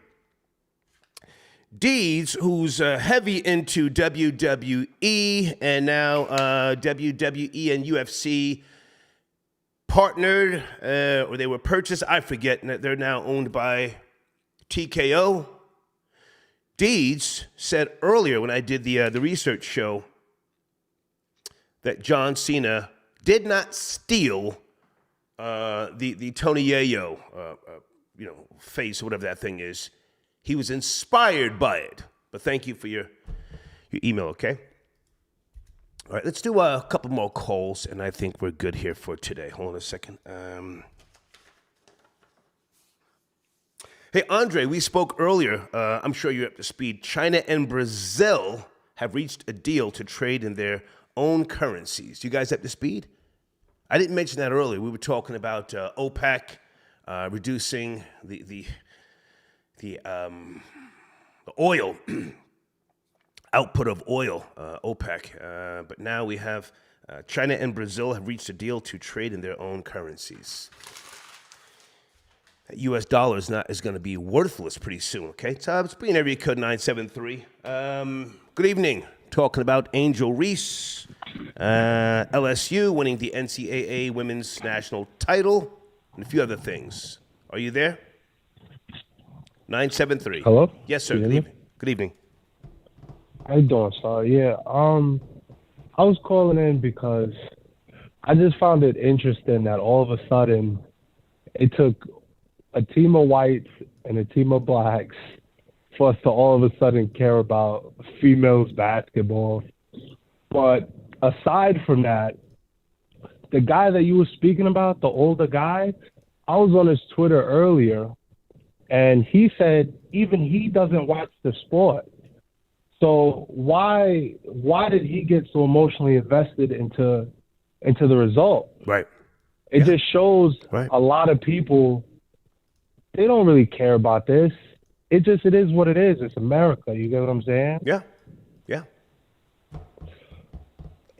Deeds, who's heavy into WWE and now WWE and UFC partnered, or they were purchased. I forget. They're now owned by TKO. Deeds said earlier when I did the research show that John Cena did not steal the Tony Yayo face or whatever that thing is. He was inspired by it. But thank you for your email, okay? All right, let's do a couple more calls, and I think we're good here for today. Hold on a second. Hey, Andre, we spoke earlier. I'm sure you're up to speed. China and Brazil have reached a deal to trade in their own currencies. You guys up to speed? I didn't mention that earlier. We were talking about OPEC reducing the oil output of oil, OPEC. But now we have China and Brazil have reached a deal to trade in their own currencies. U.S. dollar is going to be worthless pretty soon, okay? So it's being area code 973. Good evening. Talking about Angel Reese, LSU winning the NCAA Women's National Title, and a few other things. Are you there? 973. Hello? Yes, sir. Good evening. Good evening. How you doing, sir? Yeah, I was calling in because I just found it interesting that all of a sudden it took a team of whites and a team of blacks for us to all of a sudden care about females basketball. But aside from that, the guy that you were speaking about, the older guy, I was on his Twitter earlier, and he said even he doesn't watch the sport. So why did he get so emotionally invested into the result? Right. It just shows a lot of people, they don't really care about this. It is what it is. It's America. You get what I'm saying? Yeah. Yeah.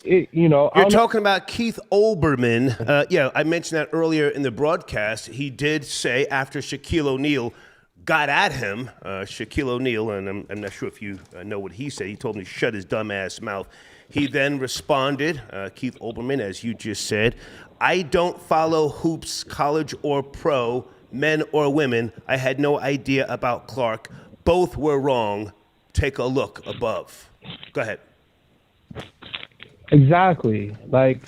You're talking about Keith Olbermann. Yeah, I mentioned that earlier in the broadcast. He did say after Shaquille O'Neal got at him, Shaquille O'Neal, and I'm not sure if you know what he said. He told him to shut his dumb ass mouth. He then responded, Keith Olbermann, as you just said, I don't follow hoops, college or pro, men or women. I had no idea about Clark. Both were wrong. Take a look above. Go ahead. Exactly. Like,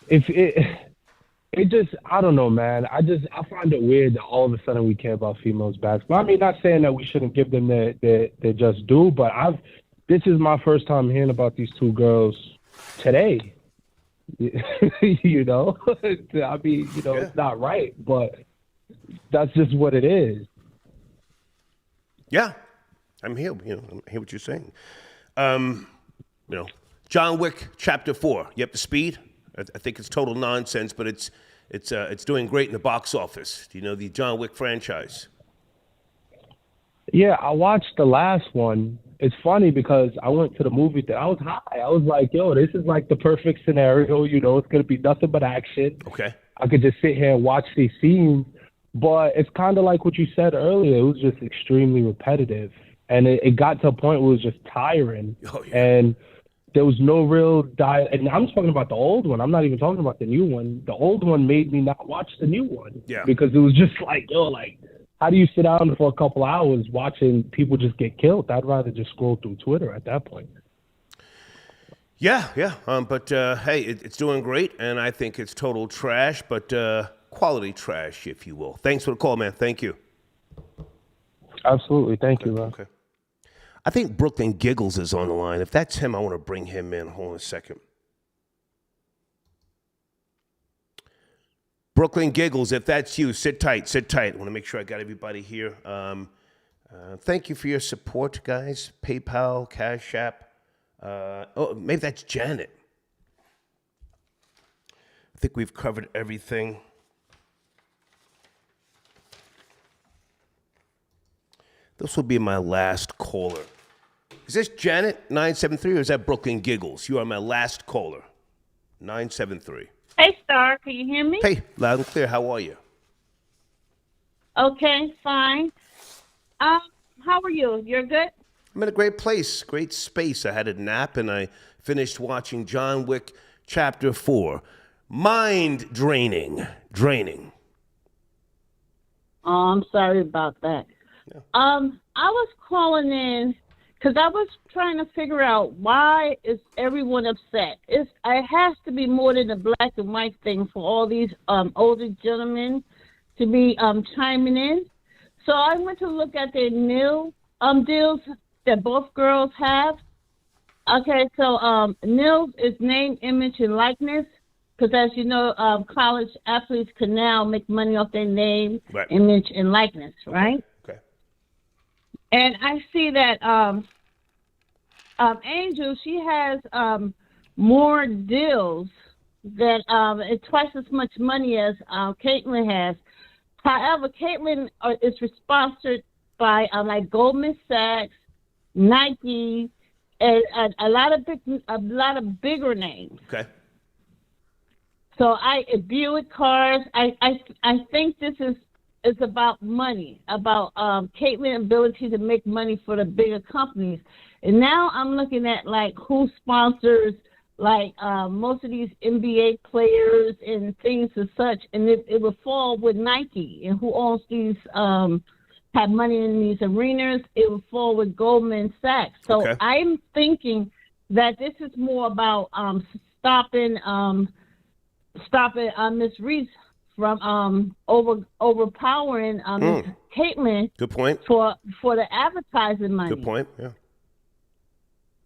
if it just, I don't know, man. I find it weird that all of a sudden we care about females basketball. I mean, not saying that we shouldn't give them their just due, but this is my first time hearing about these two girls today. You know? I mean, It's not right, but that's just what it is. Yeah. I'm here. I hear what you're saying. John Wick Chapter 4. You up to speed? I think it's total nonsense, but it's doing great in the box office. Do you know the John Wick franchise? Yeah, I watched the last one. It's funny because I went to the movie theater. I was high. I was like, yo, this is like the perfect scenario. It's going to be nothing but action. Okay. I could just sit here and watch these scenes. But it's kind of like what you said earlier. It was just extremely repetitive. And it got to a point where it was just tiring. Oh, yeah. And there was no real and I'm talking about the old one. I'm not even talking about the new one. The old one made me not watch the new one. Yeah. Because it was just like, how do you sit down for a couple hours watching people just get killed? I'd rather just scroll through Twitter at that point. Yeah. But hey, it's doing great, and I think it's total trash, but quality trash, if you will. Thanks for the call, man. Thank you. Absolutely. Thank you, man. Okay. I think Brooklyn Giggles is on the line. If that's him, I want to bring him in. Hold on a second. Brooklyn Giggles, if that's you, sit tight. I want to make sure I got everybody here. Thank you for your support, guys. PayPal, Cash App. Maybe that's Janet. I think we've covered everything. This will be my last caller. Is this Janet, 973, or is that Brooklyn Giggles? You are my last caller, 973. Hey, Star, can you hear me? Hey, loud and clear. How are you? Okay, fine. How are you? You're good? I'm in a great place, great space. I had a nap, and I finished watching John Wick Chapter 4. Mind draining. Oh, I'm sorry about that. Yeah. I was calling in because I was trying to figure out why is everyone upset. It has to be more than a black and white thing for all these older gentlemen to be chiming in. So I went to look at their new deals that both girls have. Okay, so NILS is name, image, and likeness. Because as you know, college athletes can now make money off their name, image, and likeness, right? Okay. And I see that Angel, she has more deals that it's twice as much money as Caitlin has. However, Caitlin is sponsored by like Goldman Sachs, Nike, and a lot of bigger names. Okay. So Buick cars. I think this is about money, about Caitlin's ability to make money for the bigger companies. And now I'm looking at like who sponsors like most of these NBA players and things as such, and it will fall with Nike, and who owns these have money in these arenas. It will fall with Goldman Sachs. So Okay. I'm thinking that this is more about stopping Miss Reese from overpowering Miss Caitlin. Good point. For the advertising money. Good point. Yeah.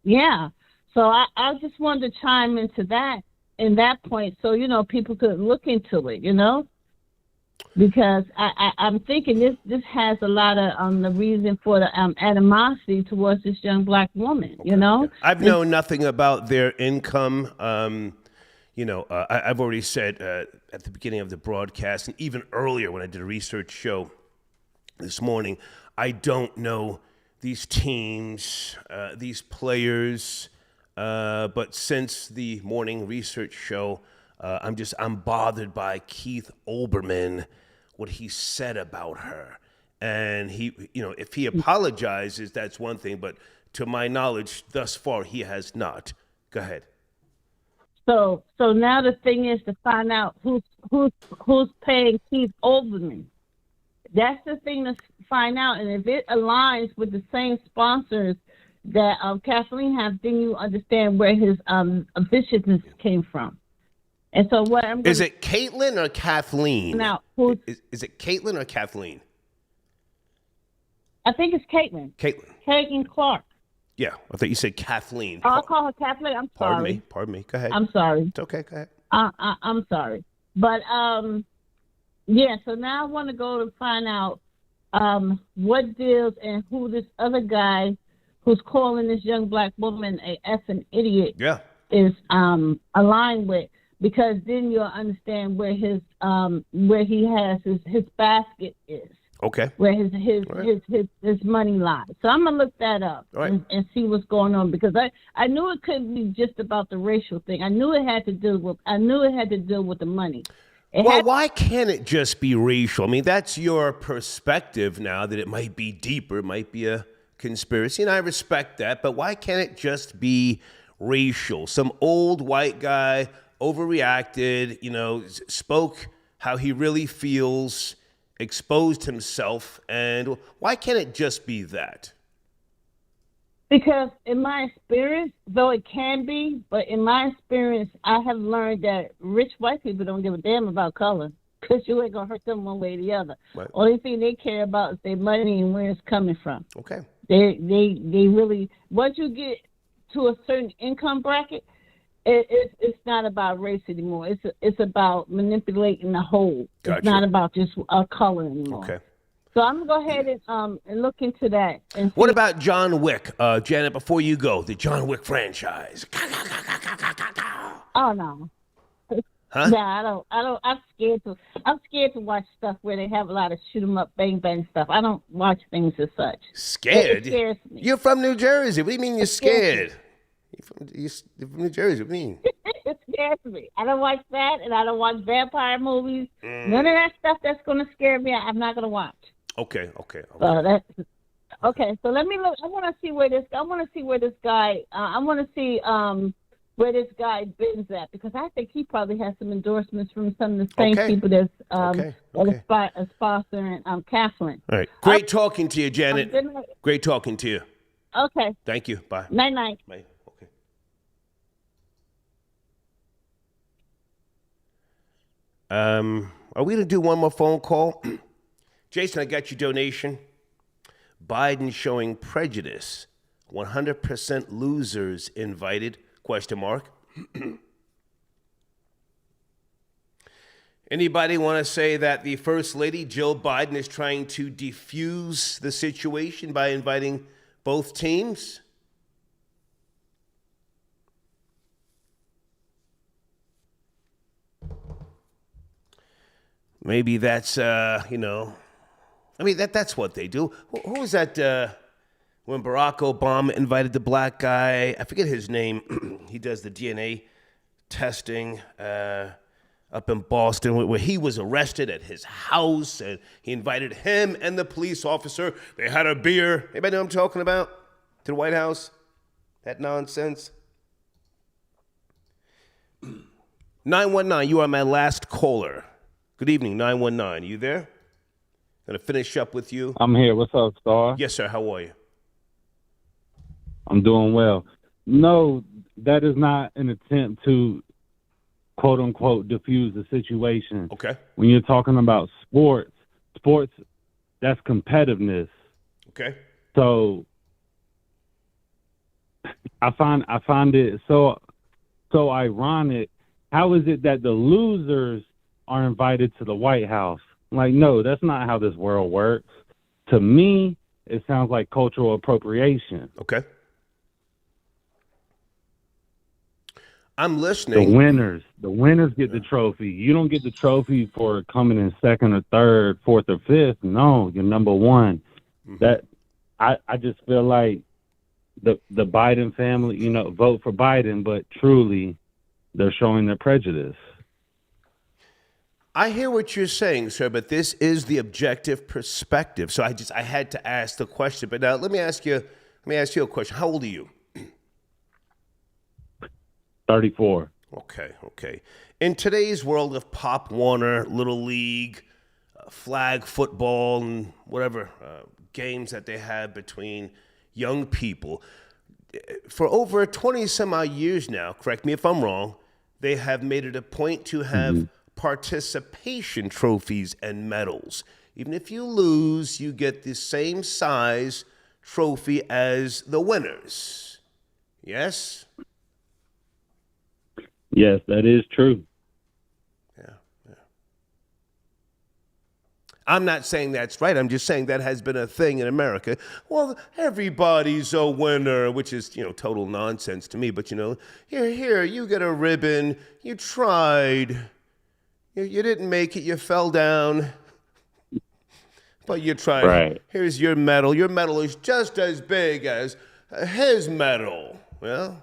Yeah. So I just wanted to chime into that in that point, so people could look into it, because I'm thinking this has a lot of the reason for the animosity towards this young black woman. Yeah. I've known nothing about their income. I've already said at the beginning of the broadcast, and even earlier when I did a research show this morning, I don't know these teams, these players, but since the morning research show, I'm bothered by Keith Olbermann, what he said about her. And he, if he apologizes, that's one thing, but to my knowledge, thus far, he has not. Go ahead. So now the thing is to find out who's paying Keith Olbermann. That's the thing to find out, and if it aligns with the same sponsors that Kathleen has, then you understand where his viciousness came from. And so what I'm is it Caitlin or Kathleen? Now, is it Caitlin or Kathleen? I think it's Caitlin. Caitlin Clark. Yeah, I thought you said Kathleen. Oh, I'll call her Kathleen. I'm sorry. Pardon me. Go ahead. I'm sorry. It's okay. Go ahead. I'm sorry. But yeah. So now I want to go to find out what deals and who this other guy who's calling this young black woman a effing idiot is aligned with, because then you'll understand where his where he has his basket is. Okay. Where his money lies. So I'm gonna look that up and see what's going on, because I knew it couldn't be just about the racial thing. I knew it had to deal with the money. Why can't it just be racial? I mean, that's your perspective now, that it might be deeper, it might be a conspiracy, and I respect that, but why can't it just be racial? Some old white guy overreacted, spoke how he really feels, exposed himself, and why can't it just be that? Because in my experience, though it can be, but in my experience, I have learned that rich white people don't give a damn about color, because you ain't going to hurt them one way or the other. Right. Only thing they care about is their money and where it's coming from. Okay. They really, once you get to a certain income bracket, it's not about race anymore. It's about manipulating the whole. Gotcha. It's not about just color anymore. Okay. So I'm going to go ahead and look into that. And what about John Wick? Janet, before you go, the John Wick franchise. Oh, no. Huh? No, I don't. I'm scared to watch stuff where they have a lot of shoot 'em up, bang bang stuff. I don't watch things as such. Scared? It scares me. You're from New Jersey. What do you mean you're scared? You're from New Jersey. What do you mean? It scares me. I don't watch that, and I don't watch vampire movies. None of that stuff that's going to scare me, I'm not going to watch. Okay. So let me look. I want to see where this guy. I want to see where this guy bends at, because I think he probably has some endorsements from some of the same people that's sponsoring Kathleen. All right. Great talking to you, Janet. Great talking to you. Okay. Thank you. Bye. Night. Bye. Okay. Are we going to do one more phone call? Jason, I got your donation. Biden showing prejudice. 100% losers invited, question mark. Anybody want to say that the First Lady, Jill Biden, is trying to defuse the situation by inviting both teams? Maybe that's, that's what they do. Who was that when Barack Obama invited the black guy? I forget his name. He does the DNA testing up in Boston, where he was arrested at his house, and he invited him and the police officer. They had a beer. Anybody know what I'm talking about? To the White House? That nonsense? 919, you are my last caller. Good evening, 919. You there? Gonna finish up with you. I'm here. What's up, Star? Yes, sir. How are you? I'm doing well. No, that is not an attempt to, quote unquote, diffuse the situation. Okay. When you're talking about sports, that's competitiveness. Okay. So I find it so ironic. How is it that the losers are invited to the White House? Like, no, that's not how this world works. To me, it sounds like cultural appropriation. Okay. I'm listening. The winners get the trophy. You don't get the trophy for coming in second or third, fourth or fifth. No, you're number one. Mm-hmm. That I just feel like the Biden family, vote for Biden, but truly they're showing their prejudice. I hear what you're saying, sir, but this is the objective perspective. So I had to ask the question. But now let me ask you a question. How old are you? 34. Okay. In today's world of Pop Warner, Little League, flag football, and whatever games that they have between young people, for over 20 some odd years now, correct me if I'm wrong, they have made it a point to have participation trophies and medals. Even if you lose, you get the same size trophy as the winners. Yes? Yes, that is true. Yeah. I'm not saying that's right. I'm just saying that has been a thing in America. Well, everybody's a winner, which is, total nonsense to me. But, here, you get a ribbon. You tried. You didn't make it. You fell down. But you tried. Right. Here's your medal. Your medal is just as big as his medal. Well.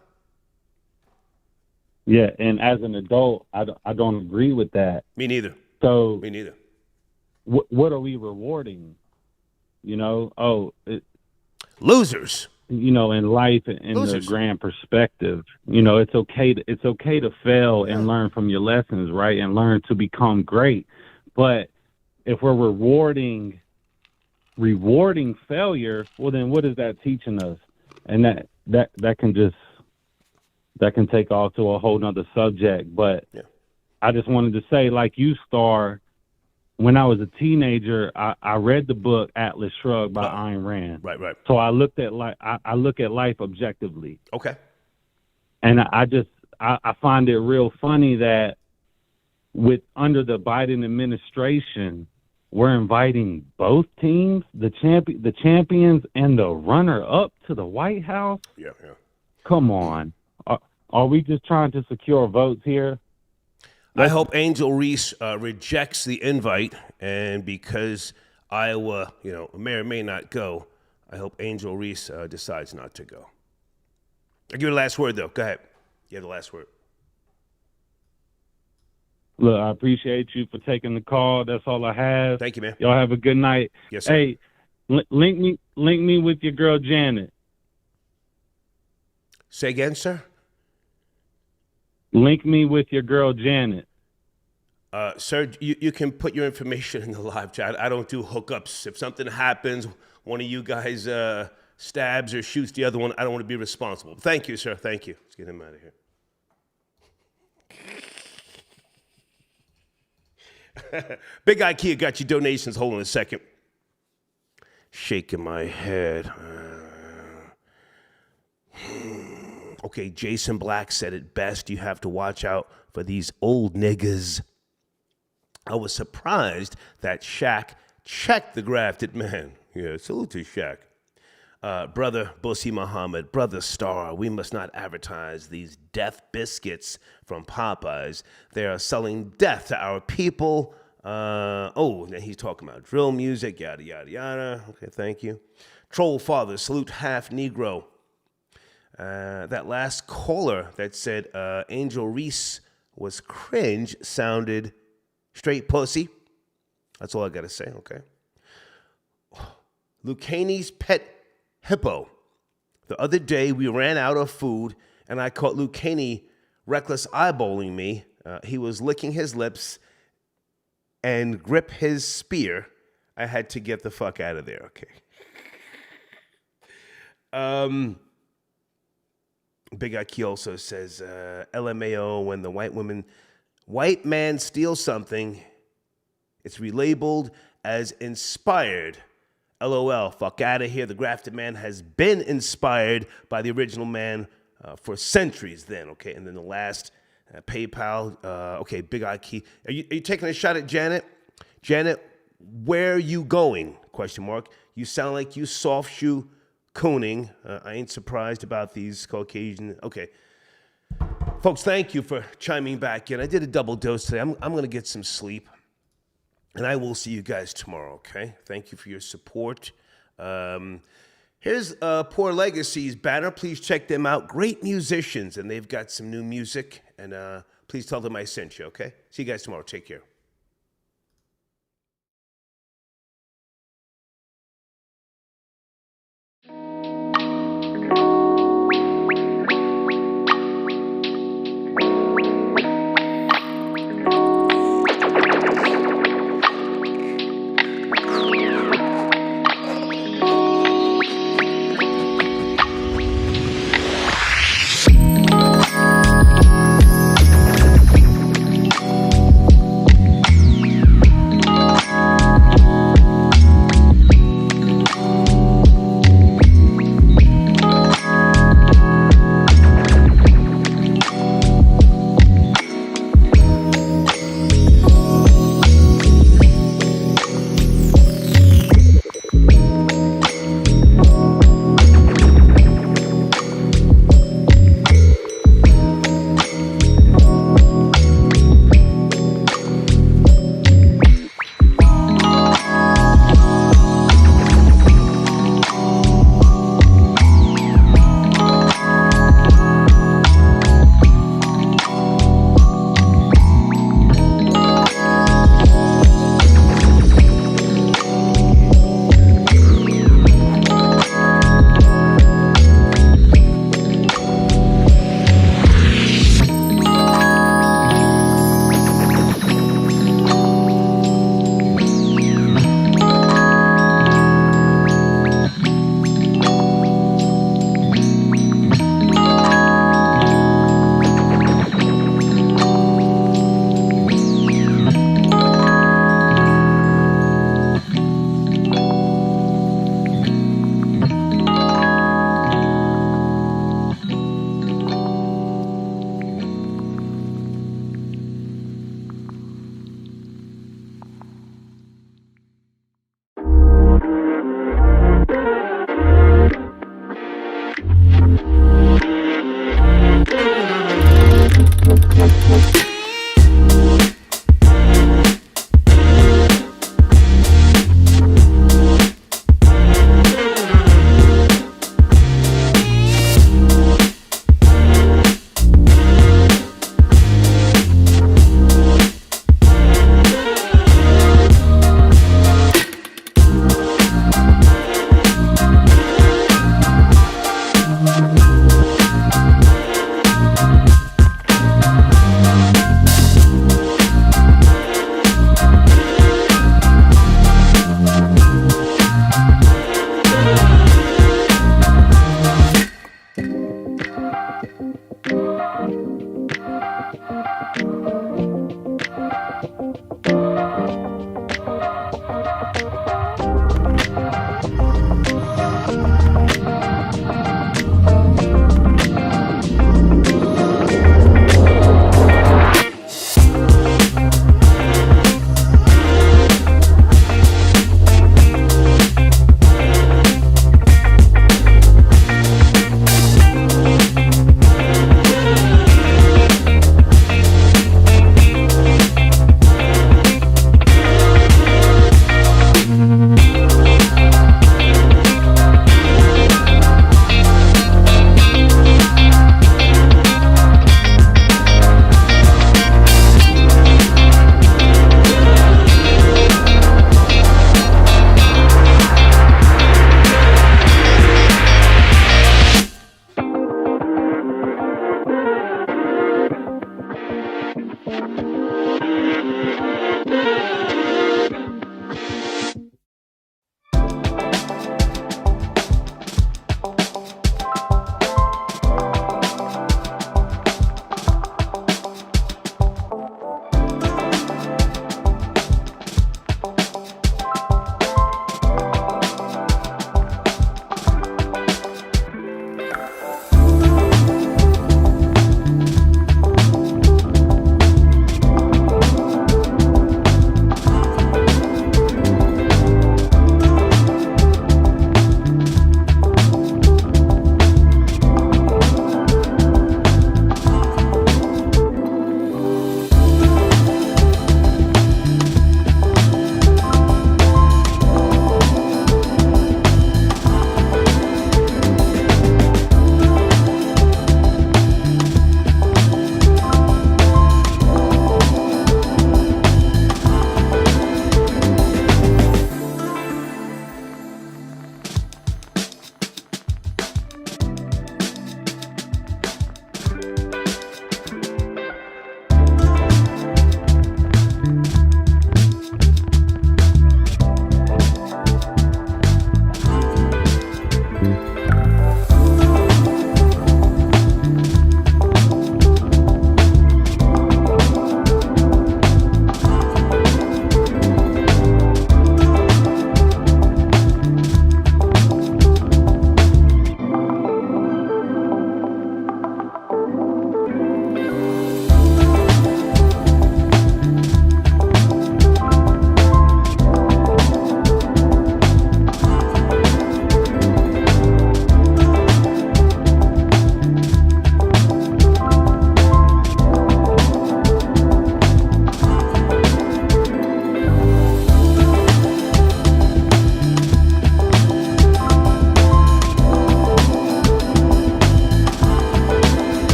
Yeah, and as an adult, I don't agree with that. Me neither. So me neither. What are we rewarding? Losers. In life and in the grand perspective, it's okay to fail and learn from your lessons, right? And learn to become great. But if we're rewarding failure, well, then what is that teaching us? And that can take off to a whole nother subject. But I just wanted to say, like you, Star, when I was a teenager, I read the book Atlas Shrugged by Ayn Rand. Right. So I look at life objectively. Okay. And I find it real funny that under the Biden administration, we're inviting both teams, the champions and the runner-up to the White House. Yeah. Come on. Are we just trying to secure votes here? I hope Angel Reese rejects the invite, and because Iowa, may or may not go, I hope Angel Reese decides not to go. I'll give you the last word, though. Go ahead. You have the last word. Look, I appreciate you for taking the call. That's all I have. Thank you, man. Y'all have a good night. Yes, sir. Hey, link me with your girl Janet. Say again, sir? Link me with your girl Janet. Sir, you can put your information in the live chat. I don't do hookups. If something happens, one of you guys stabs or shoots the other one, I don't want to be responsible. Thank you, sir. Thank you. Let's get him out of here. Big IKEA got your donations. Hold on a second. shaking my head. Okay, Jason Black said it best. You have to watch out for these old niggas. I was surprised that Shaq checked the grafted man. Yeah, salute to Shaq. Brother Bussy Muhammad, Brother Star, we must not advertise these death biscuits from Popeyes. They are selling death to our people. Then he's talking about drill music, yada, yada, yada. Okay, thank you. Troll Father, salute half Negro. That last caller that said Angel Reese was cringe sounded straight pussy. That's all I got to say, okay? Lucchini's pet hippo. The other day we ran out of food and I caught Lucchini reckless eyeballing me. He was licking his lips and grip his spear. I had to get the fuck out of there, okay? Big Aki also says, LMAO, when the white man steals something, it's relabeled as inspired. LOL, fuck out of here. The grafted man has been inspired by the original man for centuries then, okay? And then the last, PayPal, okay, Big Aki. Are you taking a shot at Janet? Janet, where are you going? Question mark. You sound like you soft shoe cooning. I ain't surprised about these Caucasian. Okay. Folks, thank you for chiming back in. I did a double dose today. I'm going to get some sleep. And I will see you guys tomorrow, okay? Thank you for your support. Here's Poor Legacy's banner. Please check them out. Great musicians, and they've got some new music. And please tell them I sent you, okay? See you guys tomorrow. Take care.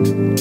you.